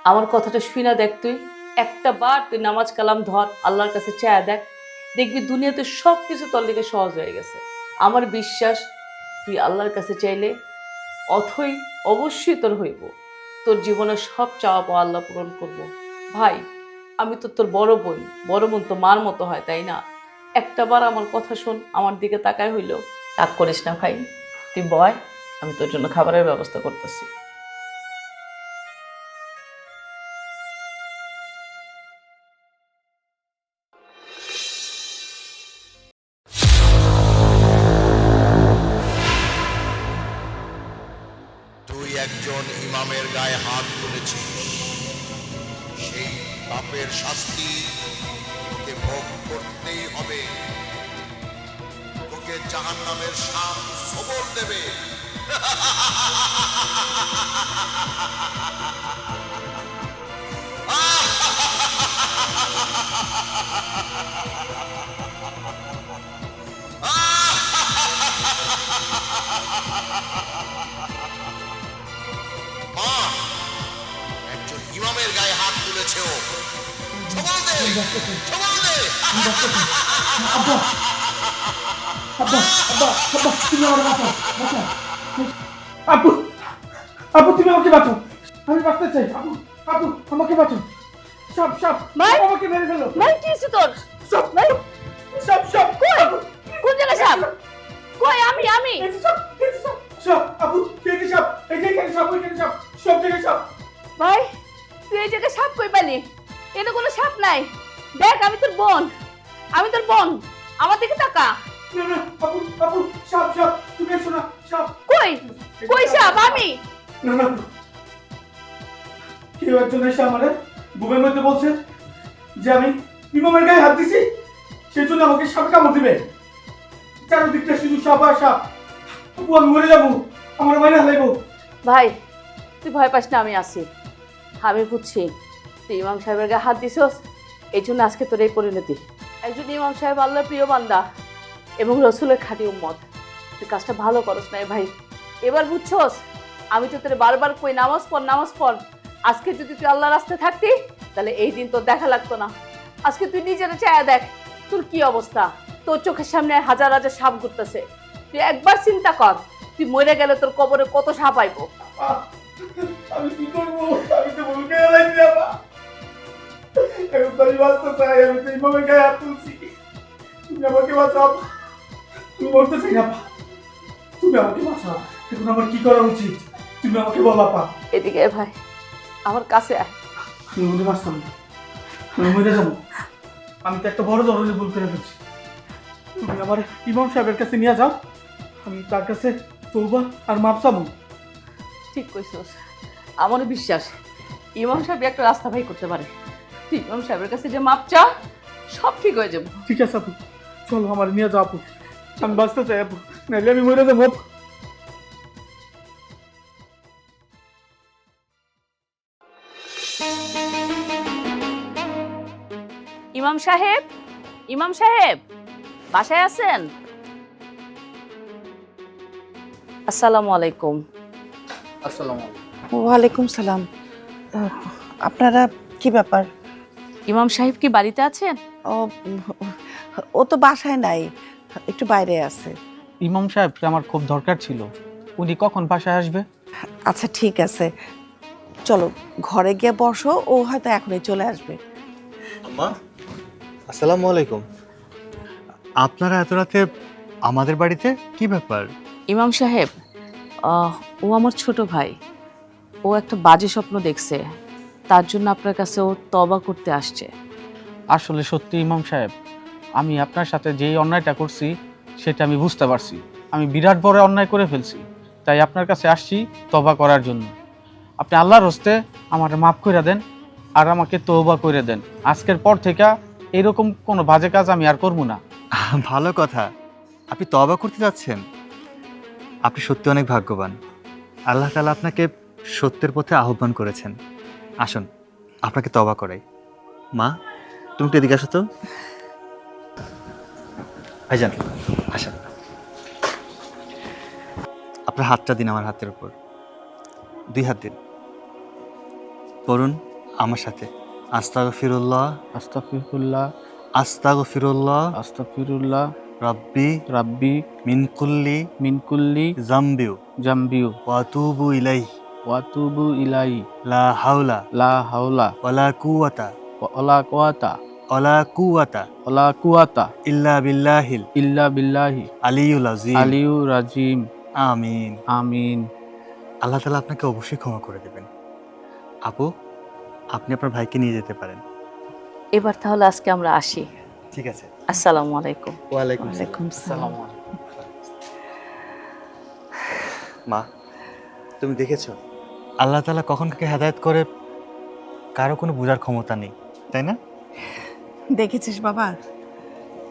আমার কথাটা শুই না দেখ, তুই একটা বার তুই নামাজ কালাম ধর, আল্লাহর কাছে চায়া দেখ, দেখবি দুনিয়াতে সব কিছু তোর দিকে সহজ হয়ে গেছে। আমার বিশ্বাস, তুই আল্লাহর কাছে চাইলে অথই অবশ্যই তোর হইব। তোর জীবনের সব চাওয়া পাওয়া আল্লাহ পূরণ করব। ভাই, আমি তো তোর বড় বোন তো মার মতো হয়, তাই না? একটা বার আমার কথা শোন, আমার দিকে তাকায় হইল। রাগ করিস না ভাই, তুই বয়, আমি তোর জন্য খাবারের ব্যবস্থা করতেছি। তুই একজন ইমামের গায়ে হাত তুলেছিস, সেই পাপের শাস্তি তোকে ভোগ করতেই হবে। তোকে জাহান্নামের সাপ সবল দেবে। মা, একজন ইমামের গায়ে হাত তুলেছে ও। সবল দে, সবল দে। আপু, আপু তুমি আমাকে বাঁচো, আমি বাঁচতে চাই। আপু, আপু আমাকে বাঁচো। সব সব ভাই! আমাকে মেরে ফেলো। ভাই কি হইছে তোর? সব ভাই সব সব কই? কোন জায়গায় সাপ? কই? আমি এই যে সব, এই যে সব, সব আপু এখানে সব, এখানে সব, ওইখানে সব, সব জায়গায় সব। ভাই, তুই এই জায়গায় সাপ কই পেলি? এনে কোনো সাপ নাই। দেখ, আমি তোর বোন, আমি তোর বোন, আমার দিকে তাকা। না না আপু, আপু সব সব, তুমি এসো না, সব। কই? কই সাপ? আমি না না, কেউ একজন এসে আমারে বুকের মধ্যে বলছে যে আমি ইমামের গায়ে হাত দিছি, সেই জন্য আমাকে সাপ কামড় দিবে। চারদিকটা শুধু সাপ আর সাপ। আপু আমি মরে যাবো, আমার মাইনা লাগবো। ভাই, তুই ভয় পাস না, আমি আছি। আমি বুঝছি তুই ইমাম সাহেবের গায়ে হাত দিছস, এই জন্য আজকে তোর এই পরিণতি। একজন ইমাম সাহেব আল্লাহর প্রিয় বান্দা এবং রসুলের খাঁটি উম্মত। তুই কাজটা ভালো করস নাই ভাই। এবার বুঝছস, আমি তো তোরে বারবার কই নামাজ পড়, নামাজ পড়। আজকে যদি তুই আল্লাহর রাস্তায় থাকতি, তাহলে এই দিন তোর দেখা লাগতো না। আজকে তুই নিজের চায়া দেখ তোর কি অবস্থা। তোর চোখের সামনে হাজার হাজার সাপ ঘুরতেছে। তুই একবার চিন্তা কর, তুই মরে গেলে তোর কবরে কত সাপ আইবো। আমি কি করবো? আমি তো ভুলকে গেলাইছি আপা। এখন তো আমি বাঁচতে চাই, আমি তো ইমামের গায়ে হাত তুলছি। তুমি আমাকে বাঁচাও আপা। তুমি মরতে চাই না আপা, তুমি আমাকে বাঁচাও। এখন আমার কি করা উচিত তুমি আমাকে বলো আপা। এদিকে আয় ভাই, আমার কাছে আয়। তুমি মনে বাঁচতাম না, আমি মরে যাবো। আমি তো একটা বড় ধরনের ভুল করে ফেলছি। তুমি আমার ইমাম সাহেবের কাছে নিয়ে যাও, আমি তার কাছে তওবা আর মাপ চাবো। ঠিক কইছস, আমারও বিশ্বাস ইমাম সাহেব একটা রাস্তা ভাই করতে পারে। তুই ইমাম সাহেবের কাছে যে মাপ চা, সব ঠিক হয়ে যাবে। ঠিক আছে আপু, চলো আমার নিয়ে যাও আপু, আমি বাঁচতে চাই আপু, নাহলে আমি মরে যাবো আপু। ইমাম সাহেব, ইমাম সাহেব বাসায় আছেন? আসসালামু আলাইকুম। আসসালামু আলাইকুম। ওয়ালাইকুম সালাম। আপনারা কি ব্যাপার? ইমাম সাহেব কি বাড়িতে আছেন? ও ও তো বাসায় নাই, একটু বাইরে আছে। ইমাম সাহেবকে আমার খুব দরকার ছিল, উনি কখন বাসায় আসবে? আচ্ছা ঠিক আছে, চলো ঘরে গিয়ে বসো, ও হয়তো এখনই চলে আসবে। আম্মা, আসসালামু আলাইকুম। আপনারা এত রাতে আমাদের বাড়িতে কি ব্যাপার? ইমাম সাহেব, ও আমার ছোট ভাই। ও একটা বাজে স্বপ্ন দেখছে, তার জন্য আপনার কাছে ও তওবা করতে আসছে। আসলে সত্যি ইমাম সাহেব, আমি আপনার সাথে যেই অন্যায়টা করছি সেটা আমি বুঝতে পারছি। আমি বিরাট বড় অন্যায় করে ফেলছি, তাই আপনার কাছে আসছি তওবা করার জন্য। আপনি আল্লাহর হস্তে আমার মাফ করে দেন আর আমাকে তওবা করে দেন। আজকের পর থেকে এরকম কোনো বাজে কাজ আমি আর করব না। ভালো কথা, আপনি তওবা করতে যাচ্ছেন। আপনি সত্যি অনেক ভাগ্যবান। আল্লাহ তাআলা আপনাকে সত্যের পথে আহ্বান করেছেন। আসুন আপনাকে তওবা করাই। মা, তুমি একটু এদিকে আসো তো। ভাইজান আসেন, আপনার হাতটা দিন আমার হাতের উপর, 2 হাত দিন। পড়ুন আমার সাথে, আস্তাগফিরুল্লাহ আস্তাগফিরুল্লাহ আস্তাগফিরুল্লাহ আস্তাগফিরুল্লাহ রাব্বি রাব্বি মিন কুল্লি মিন কুল্লি জামবিউ জামবিউ ওয়া আতুবু ইলাইহি ওয়া তুবু ইলাই লা হাওলা লা হাওলা ওয়ালা কুওয়াতা ওয়ালা কুওয়াতা ওয়ালা কুওয়াতা ইল্লা ইল্লা বিল্লাহি আলিয়ুল আযীম। আলিয়্যুর রাজিম। আমিন। আমিন। আল্লাহ তাআলা আপনাকে অবশ্যই ক্ষমা করে দেবেন। আপু, আপনি আপনার ভাইকে নিয়ে যেতে পারেন। এবার তাহলে আজকে আমরা আসি। ঠিক আছে। আসসালামু আলাইকুম। ওয়ালাইকুম ওয়ালাইকুম সালাম। মা, তুমি দেখেছো আল্লাহ তাআলা কখন কাকে হেদায়েত করে কারো কোনো বোঝার ক্ষমতা নেই, তাই না? দেখেছিস বাবা,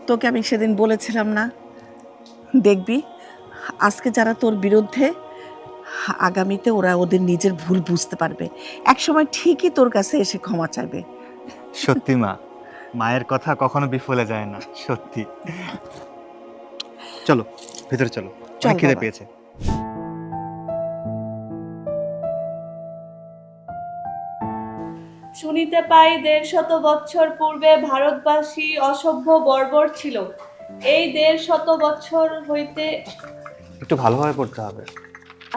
তোকে আমি সেদিন বলেছিলাম না, দেখবি আজকে যারা তোর বিরুদ্ধে, আগামীতে ওরা ওদের নিজের ভুল বুঝতে পারবে, একসময় ঠিকই তোর কাছে এসে ক্ষমা চাইবে। সত্যি মা, মায়ের কথা কখনো বিফলে যায় না, সত্যি। চলো ভিতরে চলো, চল অনেক খিদে বাবা। পেয়েছে। শুনিতে পাই 150 বৎসর পূর্বে ভারতবাসী অসভ্য বর্বর ছিল। এই 150 বৎসর হইতে একটু ভালোভাবে পড়তে হবে।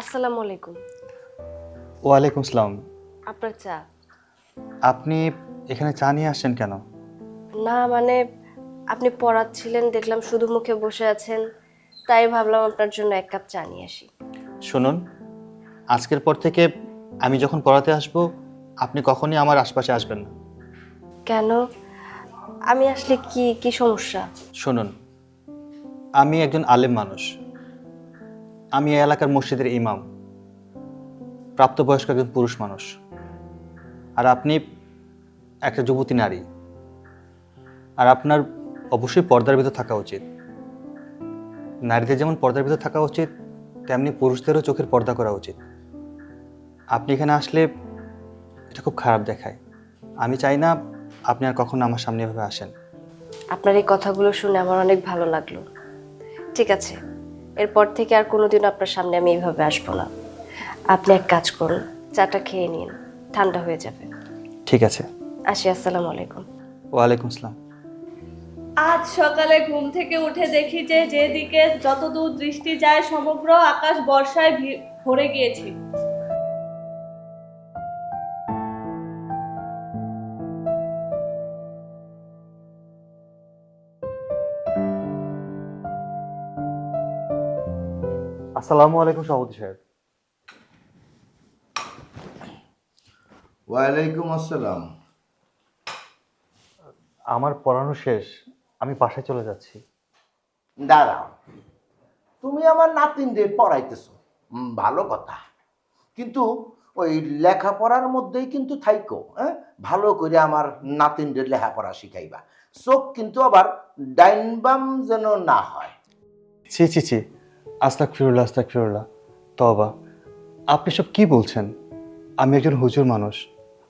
আসসালামু আলাইকুম। ওয়ালাইকুম আসসালাম। আপনার চা? আপনি এখানে চা নিয়ে আসছেন কেন? না মানে আপনি পড়াচ্ছিলেন, দেখলাম শুধু মুখে বসে আছেন, তাই ভাবলাম আপনার জন্য 1 কাপ চা নিয়ে আসি। শুনুন, আজকের পর থেকে আমি যখন পড়াতে আসব আপনি কখনই আমার আশপাশে আসবেন না। কেন? আমি আসলে কি কি সমস্যা? শুনুন, আমি একজন আলেম মানুষ, আমি এই এলাকার মসজিদের ইমাম, প্রাপ্তবয়স্ক একজন পুরুষ মানুষ, আর আপনি একটা যুবতী নারী, আর আপনার অবশ্যই পর্দার ভিতর থাকা উচিত। নারীদের যেমন পর্দার ভিতর থাকা উচিত, তেমনি পুরুষদেরও চোখের পর্দা করা উচিত। আপনি এখানে আসলে এটা খুব খারাপ দেখায়। আমি চাই না আপনি আর কখনো আমার সামনে এভাবে আসেন। আপনার এই কথাগুলো শুনে আমার অনেক ভালো লাগলো। ঠিক আছে, এরপর থেকে আর কোনোদিনও আপনার সামনে আমি এইভাবে আসবো না। আপনি এক কাজ করুন, চাটা খেয়ে নিন, ঠান্ডা হয়ে যাবে। ঠিক আছে। আসি, আসসালামু আলাইকুম। ওয়ালাইকুম আসসালাম। আজ সকালে ঘুম থেকে উঠে দেখি যে যেদিকে যতদূর দৃষ্টি যায় সমগ্র আকাশ বর্ষায় ভরে গিয়েছে। আসসালামু আলাইকুম সভাপতি সাহেব। ওয়ালাইকুম আসসালাম। আমার পড়ানো শেষ, আমি বাসায় চলে যাচ্ছি। দাঁড়াও, তুমি আমার নাতিনদের পড়াইতেছো, ভালো কথা, কিন্তু ওই লেখাপড়ার মধ্যেই কিন্তু থাইকো, হ্যাঁ, ভালো করে আমার নাতিনদের লেখাপড়া শিখাইবা। চোখ কিন্তু আবার ডাইন বাম যেন না হয়। ছি ছি ছি, আস্তাগফিরুল্লাহ আস্তাগফিরুল্লাহ, তওবা। আপনি সব কি বলছেন? আমি একজন হুজুর মানুষ,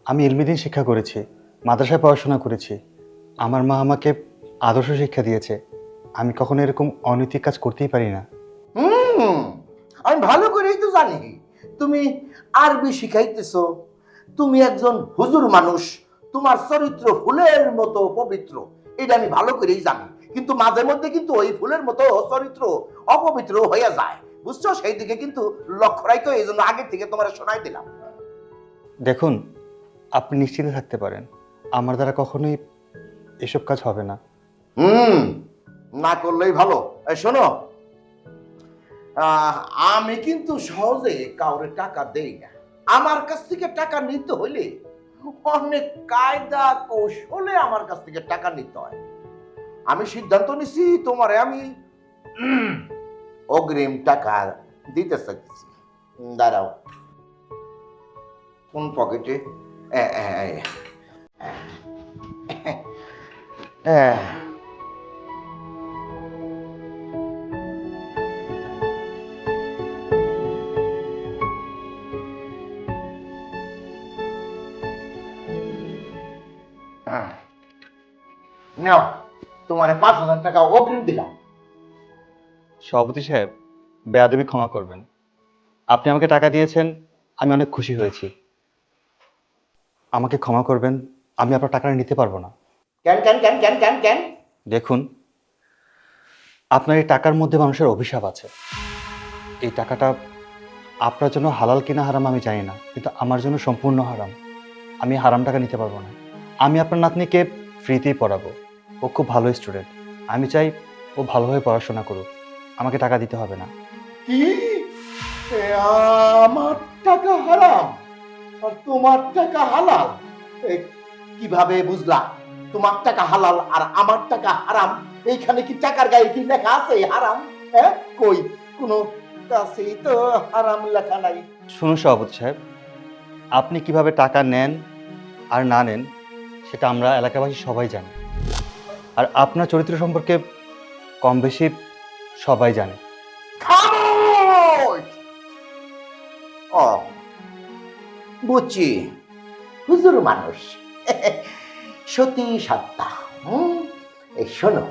আমি ইলমিদিন শিক্ষা করেছি, মাদ্রাসায় পড়াশোনা করেছি, আমার মা আমাকে আদর্শ শিক্ষা দিয়েছে। আমি কখনো এরকম অনৈতিক কাজ করতেই পারি না। আমি ভালো করেই তো জানি তুমি আরবি শিখাইতেছো, তুমি একজন হুজুর মানুষ, তোমার চরিত্র ফুলের মতো পবিত্র, এটা আমি ভালো করেই জানি, কিন্তু মাঝে মধ্যে কিন্তু ওই ফুলের মতো চরিত্র অপবিত্র হয়ে যায়, বুঝছো? সেই দিকে কিন্তু লক্ষ্য রাখো, এই জন্য আগে থেকে তোমার শোনাই দিলাম। দেখুন, আপনি নিশ্চিন্তে থাকতে পারেন, আমার দ্বারা কখনোই এসব কাজ হবে না। না করলেই ভালো। এই শোনো, আমি কিন্তু সহজে কাউরে টাকা দেই না। আমার কাছ থেকে টাকা নিতে হইলে অনেক কায়দা কৌশলে আমার কাছ থেকে টাকা নিতে হয়। আমি সিদ্ধান্ত নিছি তোমারে আমি অগ্রিম টাকা দিতে চাইছি। দাঁড়াও, কোন পকেটে? নাও, তোমার 5,000 টাকা অগ্রিম দিলাম। সভাপতি সাহেব, বেয়াদবি ক্ষমা করবেন। আপনি আমাকে টাকা দিয়েছেন, আমি অনেক খুশি হয়েছি। আমাকে ক্ষমা করবেন, আমি আপনার টাকাটা নিতে পারবো না। কেন কেন কেন কেন কেন কেন? দেখুন, আপনার এই টাকার মধ্যে মানুষের অভিশাপ আছে। এই টাকাটা আপনার জন্য হালাল কিনা হারাম আমি জানি না, কিন্তু আমার জন্য সম্পূর্ণ হারাম। আমি হারাম টাকা নিতে পারবো না। আমি আপনার নাতনিকে ফ্রিতেই পড়াবো। ও খুব ভালো স্টুডেন্ট। আমি চাই ও ভালোভাবে পড়াশোনা করুক। আমাকে টাকা দিতে হবে না। কি? আমার টাকা হারাম আর তোমার টাকা হালাল? কিভাবে বুঝলা তোমার টাকা হালাল আর আমার টাকা হারাম? এইখানে কি টাকার গায়ে কি লেখা আছে হারাম? হ্যাঁ, কই কোনো কাছেই তো হারাম লেখা নাই। শুনুন সভাপতি সাহেব, আপনি কিভাবে টাকা নেন আর না নেন সেটা আমরা এলাকাবাসী সবাই জানি। আর আপনার চরিত্র সম্পর্কে কম বেশি সবাই জানে। খামোশ! ও, বুঝছি, হুজুর মানুষ, সতী সত্তা। এই শোনো,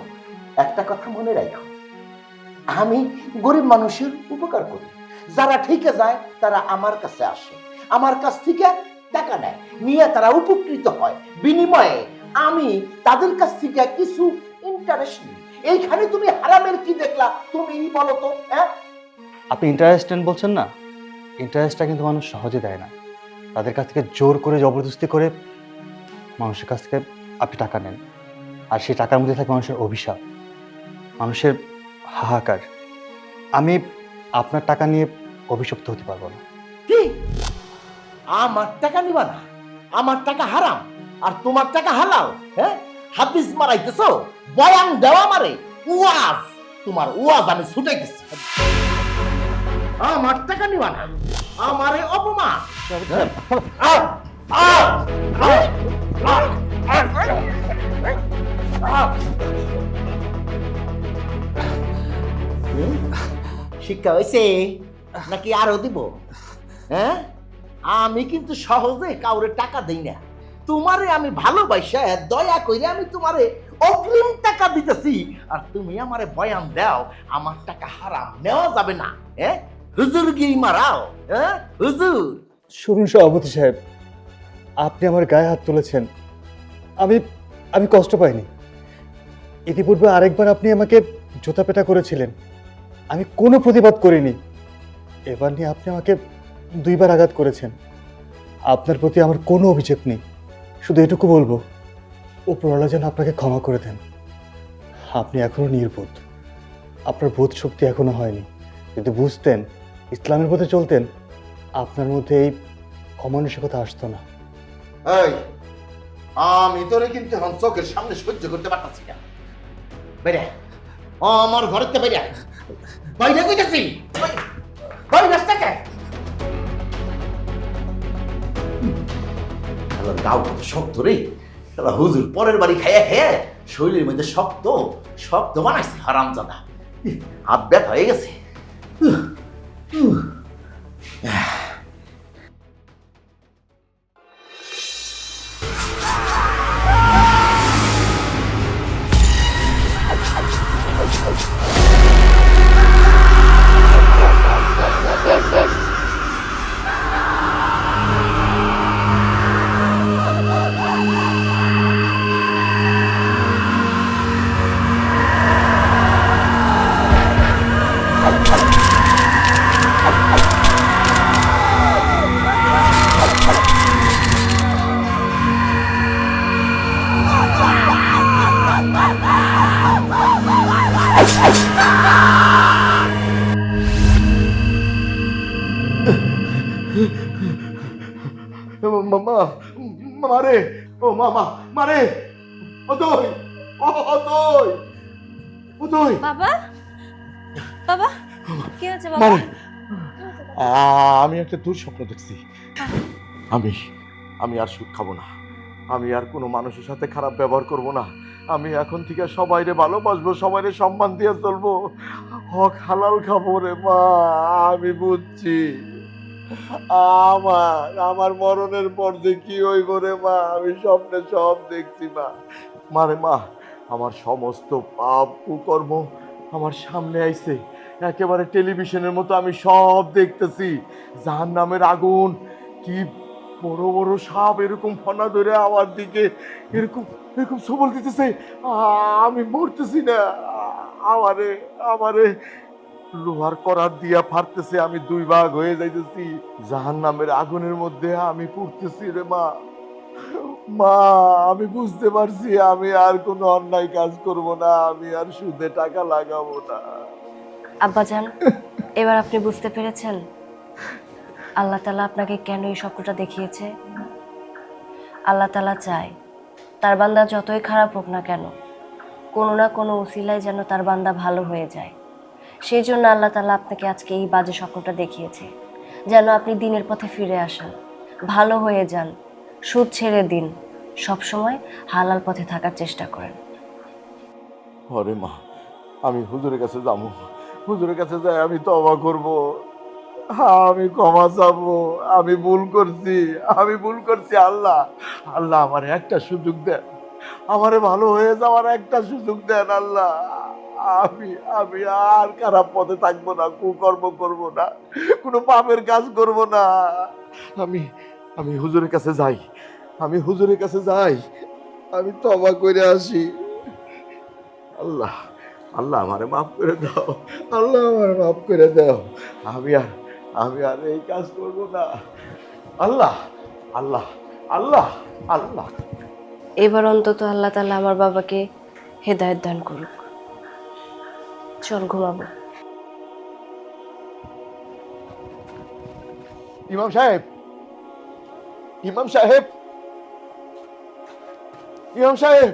একটা কথা মনে রাখো, আমি গরিব মানুষের উপকার করি। যারা ঠিকে যায় তারা আমার কাছে আসে, আমার কাছ থেকে টাকা নেয়, নিয়ে তারা উপকৃত হয়। বিনিময়ে আমি তাদের কাছ থেকে কিছু ইন্টারেস্ট নিই। এইখানে তুমি হারামের কি দেখলা? তুমি বলো তো। হ্যাঁ, আপনি ইন্টারেস্ট নেন বলছেন না? ইন্টারেস্টটা কিন্তু মানুষ সহজে দেয় না। তাদের কাছ থেকে জোর করে জবরদস্তি করে মানুষের কাছ থেকে আপনি টাকা নেন। আর সেই টাকার মধ্যে থাকে মানুষের অভিশাপ, মানুষের হাহাকার। আমি আপনার টাকা নিয়ে অভিশপ্ত হতে পারবো না। কি? আমার টাকা নিবা না? আমার টাকা হারাম আর তোমার টাকা হালাল? হ্যাঁ, হাদিস মারাইতেছো, বয়ান দেওয়া মারে, ওয়াজ, তোমার ওয়াজ আমি ছুটাইতেছি। আমার টাকা নিবা না, আমারে অপমান। শিক্ষা হয়েছে নাকি আরো দিব? হ্যাঁ, আমি কিন্তু সহজে কাউরে টাকা দেই না। তোমারে আমি ভালোবাসা দয়া কইরে আমি তোমারে অগ্রিম টাকা দিতেছি, আর তুমি আমারে বয়ান দাও আমার টাকা হারাম, নেওয়া যাবে না। হ্যাঁ, হুজুরগিরি মারাও। হ্যাঁ, হুজুর। শুনুন সভাপতি সাহেব, আপনি আমার গায়ে হাত তুলেছেন, আমি কষ্ট পাইনি। ইতিপূর্বে আরেকবার আপনি আমাকে জুতা পেটা করেছিলেন, আমি কোনো প্রতিবাদ করিনি। এবার নিয়ে আপনি আমাকে 2বার আঘাত করেছেন। আপনার প্রতি আমার কোনো অভিযোগ নেই, শুধু এটুকু বলবো, উপরওয়ালা যেন আপনাকে ক্ষমা করে দেন। আপনি এখনো নির্বোধ, আপনার বোধ শক্তি এখনো হয়নি। যদি বুঝতেন, ইসলামের পথে চলতেন, আপনার মধ্যে এই অমানসিকতা আসতো না। এই, আমি তোরে কিন্তু এখন চোখের সামনে সহ্য করতে পারতাছি না। বাইরে, আমার ঘরের থেকে বাইরে, বাইরে কইতাছি, বাইরে রাস্তাকে। গাও কত শক্ত রে, হুজুর পরের বাড়ি খাইয়া খেয়ে শরীরের মধ্যে শক্ত শক্ত বানাইছে হারামজাদা। হাত ব্যথা হয়ে গেছে। মামা মারে ও মামা মারে ও তুই ও তুই ও তুই বাবা বাবা কি হয়েছে বাবা? মারে আমি একটা দুঃস্বপ্ন দেখছি। আমি আমি আর সুদ খাবো না, আমি আর কোনো মানুষের সাথে খারাপ ব্যবহার করব না। আমি এখন থেকে সবাইরে ভালোবাসবো, সবাইরে সম্মান দিয়ে চলবো, হক হালাল খাবো রে মা। আমি বুঝছি আমার মরণের পর যে কি হইব রে মা, আমি স্বপ্নে সব দেখছি মা। মারে মা, আমার সমস্ত পাপ কুকর্ম আমার সামনে আইছে, একেবারে টেলিভিশনের মতো আমি সব দেখতেছি। জাহান্নামের আগুন, কি বড় বড় সাপ এরকম ফনা ধরে আমার দিকে এরকম এরকম সবল দিতেছে। আমি মরতেছি না, আমারে আমারে লোহার করার দিয়া ফাড়তেছে, আমি দুই ভাগ হয়ে যাইতেছি। জাহান্নামের আগুনের মধ্যে আমি পড়তেছি রে মা। মা, আমি বুঝতে পারছি আমি আর কোনো অন্যায় কাজ করব না, আমি আর সুদে টাকা লাগাবো না। আব্বাজান, এবার আপনি বুঝতে পেরেছেন আল্লাহ তাআলা আপনাকে কেন এই স্বপ্নটা দেখিয়েছে? আল্লাহ তাআলা চায় তার বান্দা যতই খারাপ হোক না কেন, কোনো না কোনো উসিলায় যেন তার বান্দা ভালো হয়ে যায়। সেই জন্য আল্লাহ তাআলা আপনাকে আজকে এই বাজে স্বপ্নটা দেখিয়েছে, যেন আপনি দিনের পথে ফিরে আসেন, ভালো হয়ে যান, সুদ ছেড়ে দিন, সবসময় হালাল পথে থাকার চেষ্টা করেন। আরে মা, আমি হুজুরের কাছে যাবো, হুজুরের কাছে যাই আমি তওবা করব, আমি ক্ষমা চাবো। আমি ভুল করছি। আল্লাহ আল্লাহ আমার একটা সুযোগ দেন, আমারে ভালো হয়ে যাওয়ার একটা সুযোগ দেন আল্লাহ। আমি আমি আর খারাপ পথে থাকবো না, কুকর্ম করব না, কোনো পাপের কাজ করব না। আমি আমি হুজুরের কাছে যাই, আমি তওবা করে আসি। আল্লাহ আল্লাহ আমারে মাফ করে দাও, আল্লাহ আমারে মাফ করে দাও। আমি আর এই কাজ করব না। আল্লাহ আল্লাহ আল্লাহ আল্লাহ। এবার অন্তত আল্লাহ তাআলা আমার বাবাকে হেদায়েত দান করুক। চল ঘুমাবো। ইমাম সাহেব, ইমাম সাহেব, ইমাম সাহেব।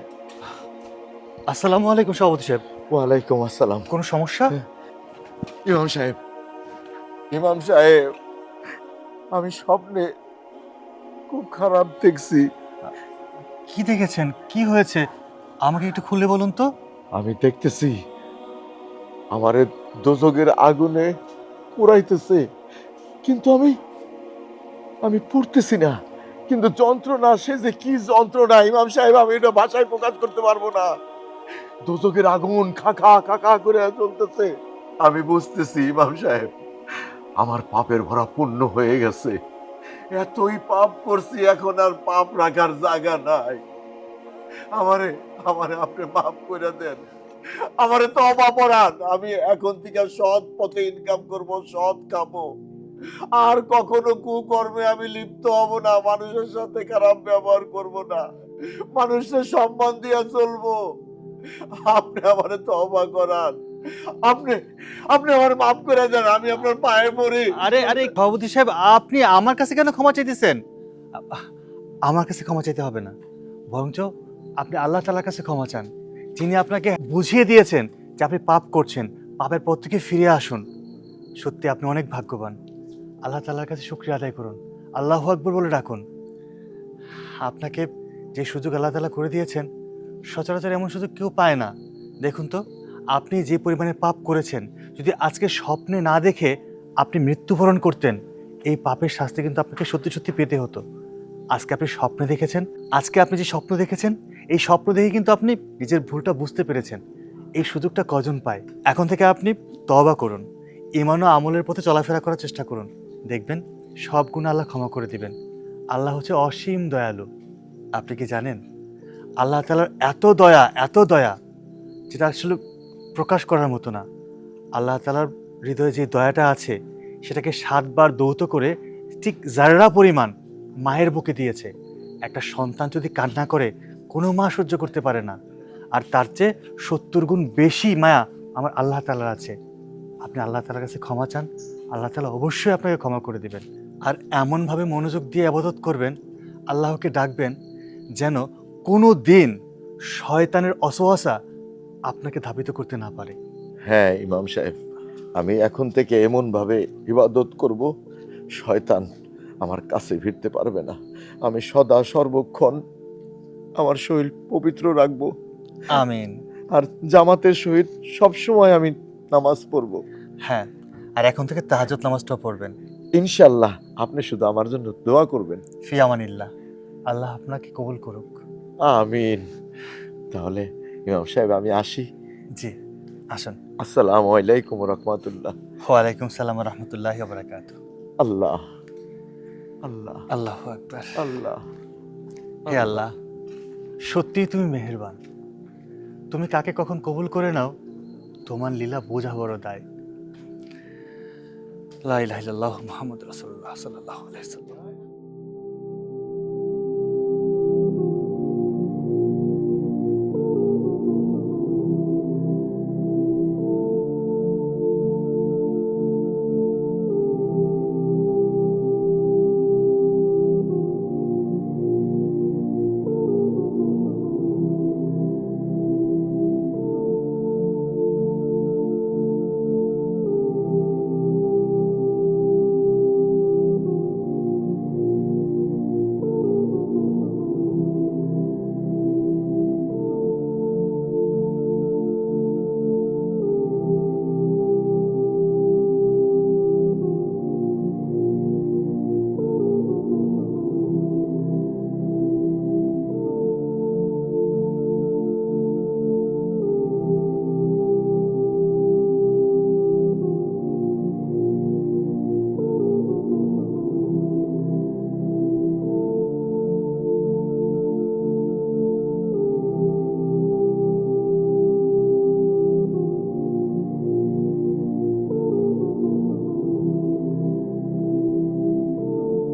আসসালামু আলাইকুম সভাপতি সাহেব। ওয়ালাইকুম আসসালাম। কোনো সমস্যা? ইমাম সাহেব, ইমাম সাহেব, আমি স্বপ্নে খুব খারাপ দেখছি। কি দেখেছেন? কি হয়েছে? আমাকে একটু খুলে বলুন তো। আমি দেখতেছি আমারে দোজখের আগুনে পুড়াইতেছে, কিন্তু আমি পুড়তেছি না। কিন্তু যন্ত্রণা, সে যে কি যন্ত্রণা ইমাম সাহেব, আমি এটা ভাষায় প্রকাশ করতে পারবো না। দোজখের আগুন খাখা খাখা করে চলতেছে। আমি বুঝতেছি ইমাম সাহেব, আমার পাপের ভরা পূর্ণ হয়ে গেছে। এতই পাপ করছি, এখন আর পাপ রাখার জায়গা নাই। আমারে আমারে আপনি মাফ করে দেন, আমারে তওবা পড়ান। আমি এখন থেকে সৎ পথে ইনকাম করব, সৎ খাবো, আর কখনো কুকর্মে আমি লিপ্ত হব না, মানুষের সাথে খারাপ ব্যবহার করব না, মানুষের সম্মান দিয়ে চলবো। আপনি আমারে তওবা করান, আপনি আমার মাফ করে দেন, আমি আপনার পায়ে পড়ি। আরে আরে সভাপতি সাহেব, আপনি আমার কাছে কেন ক্ষমা চাইতেছেন? আমার কাছে ক্ষমা চাইতে হবে না, বরঞ্চ আপনি আল্লাহ তাআলার কাছে ক্ষমা চান, যিনি আপনাকে বুঝিয়ে দিয়েছেন যে আপনি পাপ করছেন, পাপের পথ থেকে ফিরে আসুন। সত্যি আপনি অনেক ভাগ্যবান। আল্লাহ তাআলার কাছে শুকরিয়া আদায় করুন, আল্লাহু আকবার বলে ডাকুন। আপনাকে যে সুযোগ আল্লাহ তাআলা করে দিয়েছেন, সচরাচর এমন সুযোগ কেউ পায় না। দেখুন তো, আপনি যে পরিমাণে পাপ করেছেন, যদি আজকে স্বপ্নে না দেখে আপনি মৃত্যুবরণ করতেন, এই পাপের শাস্তি কিন্তু আপনাকে সত্যি সত্যি পেতে হতো। আজকে আপনি স্বপ্নে দেখেছেন, আজকে আপনি যে স্বপ্ন দেখেছেন, এই স্বপ্ন দেখে কিন্তু আপনি নিজের ভুলটা বুঝতে পেরেছেন। এই সুযোগটা কজন পায়? এখন থেকে আপনি তওবা করুন, ঈমান ও আমলের পথে চলাফেরা করার চেষ্টা করুন, দেখবেন সব গুনাহ আল্লাহ ক্ষমা করে দিবেন। আল্লাহ হচ্ছে অসীম দয়ালু। আপনি কি জানেন আল্লাহ তাআলার এত দয়া যেটা আসলে প্রকাশ করার মতো না। আল্লাহ তাআলার হৃদয়ে যে দয়াটা আছে, সেটাকে 7 বার দৌত করে ঠিক জাররা পরিমাণ মায়ের বুকে দিয়েছে। একটা সন্তান যদি কান্না করে, কোনো মা সহ্য করতে পারে না, আর তার চেয়ে 70 গুণ বেশি মায়া আমার আল্লাহ তাআলার আছে। আপনি আল্লাহ তাআলার কাছে ক্ষমা চান, আল্লাহ তাআলা অবশ্যই আপনাকে ক্ষমা করে দিবেন। আর এমনভাবে মনোযোগ দিয়ে ইবাদত করবেন আল্লাহকে ডাকবেন যেন কোনো দিন শয়তানের অসহাসা আপনাকে ধাবিত করতে না পারে। হ্যাঁ ইমাম সাহেব, আমি এখন থেকে এমনভাবে ইবাদত করব শয়তান আমার কাছে ফিরতে পারবে না। আমি সদা সর্বক্ষণ আমার শরীর পবিত্র রাখবো, আমিন। আর জামাতের সহিত সবসময় আমি নামাজ পড়ব। হ্যাঁ, আর এখন থেকে তাহাজ্জুদ নামাজটাও পড়বেন। ইনশাল্লাহ, আপনি শুধু আমার জন্য দোয়া করবেন। ফি আমানিল্লাহ। আল্লাহ আপনাকে কবুল করুক। আমিন। তাহলে ইমাম সাহেব আমি আসি। জি, আসুন। আসসালামু আলাইকুম রহমতুল্লাহ। ওয়ালাইকুম সালাম রহমতুল্লাহ বারাকাত। আল্লাহ আল্লাহ আল্লাহু আকবার। আল্লাহ। হে আল্লাহ, সত্যিই তুমি মেহেরবান। তুমি কাকে কখন কবুল করে নাও, তোমার লীলা বোঝা বড় দায়। লা ইলাহা ইল্লাল্লাহু মুহাম্মাদুর রাসূলুল্লাহ সাল্লাল্লাহু আলাইহি ওয়াসাল্লাম।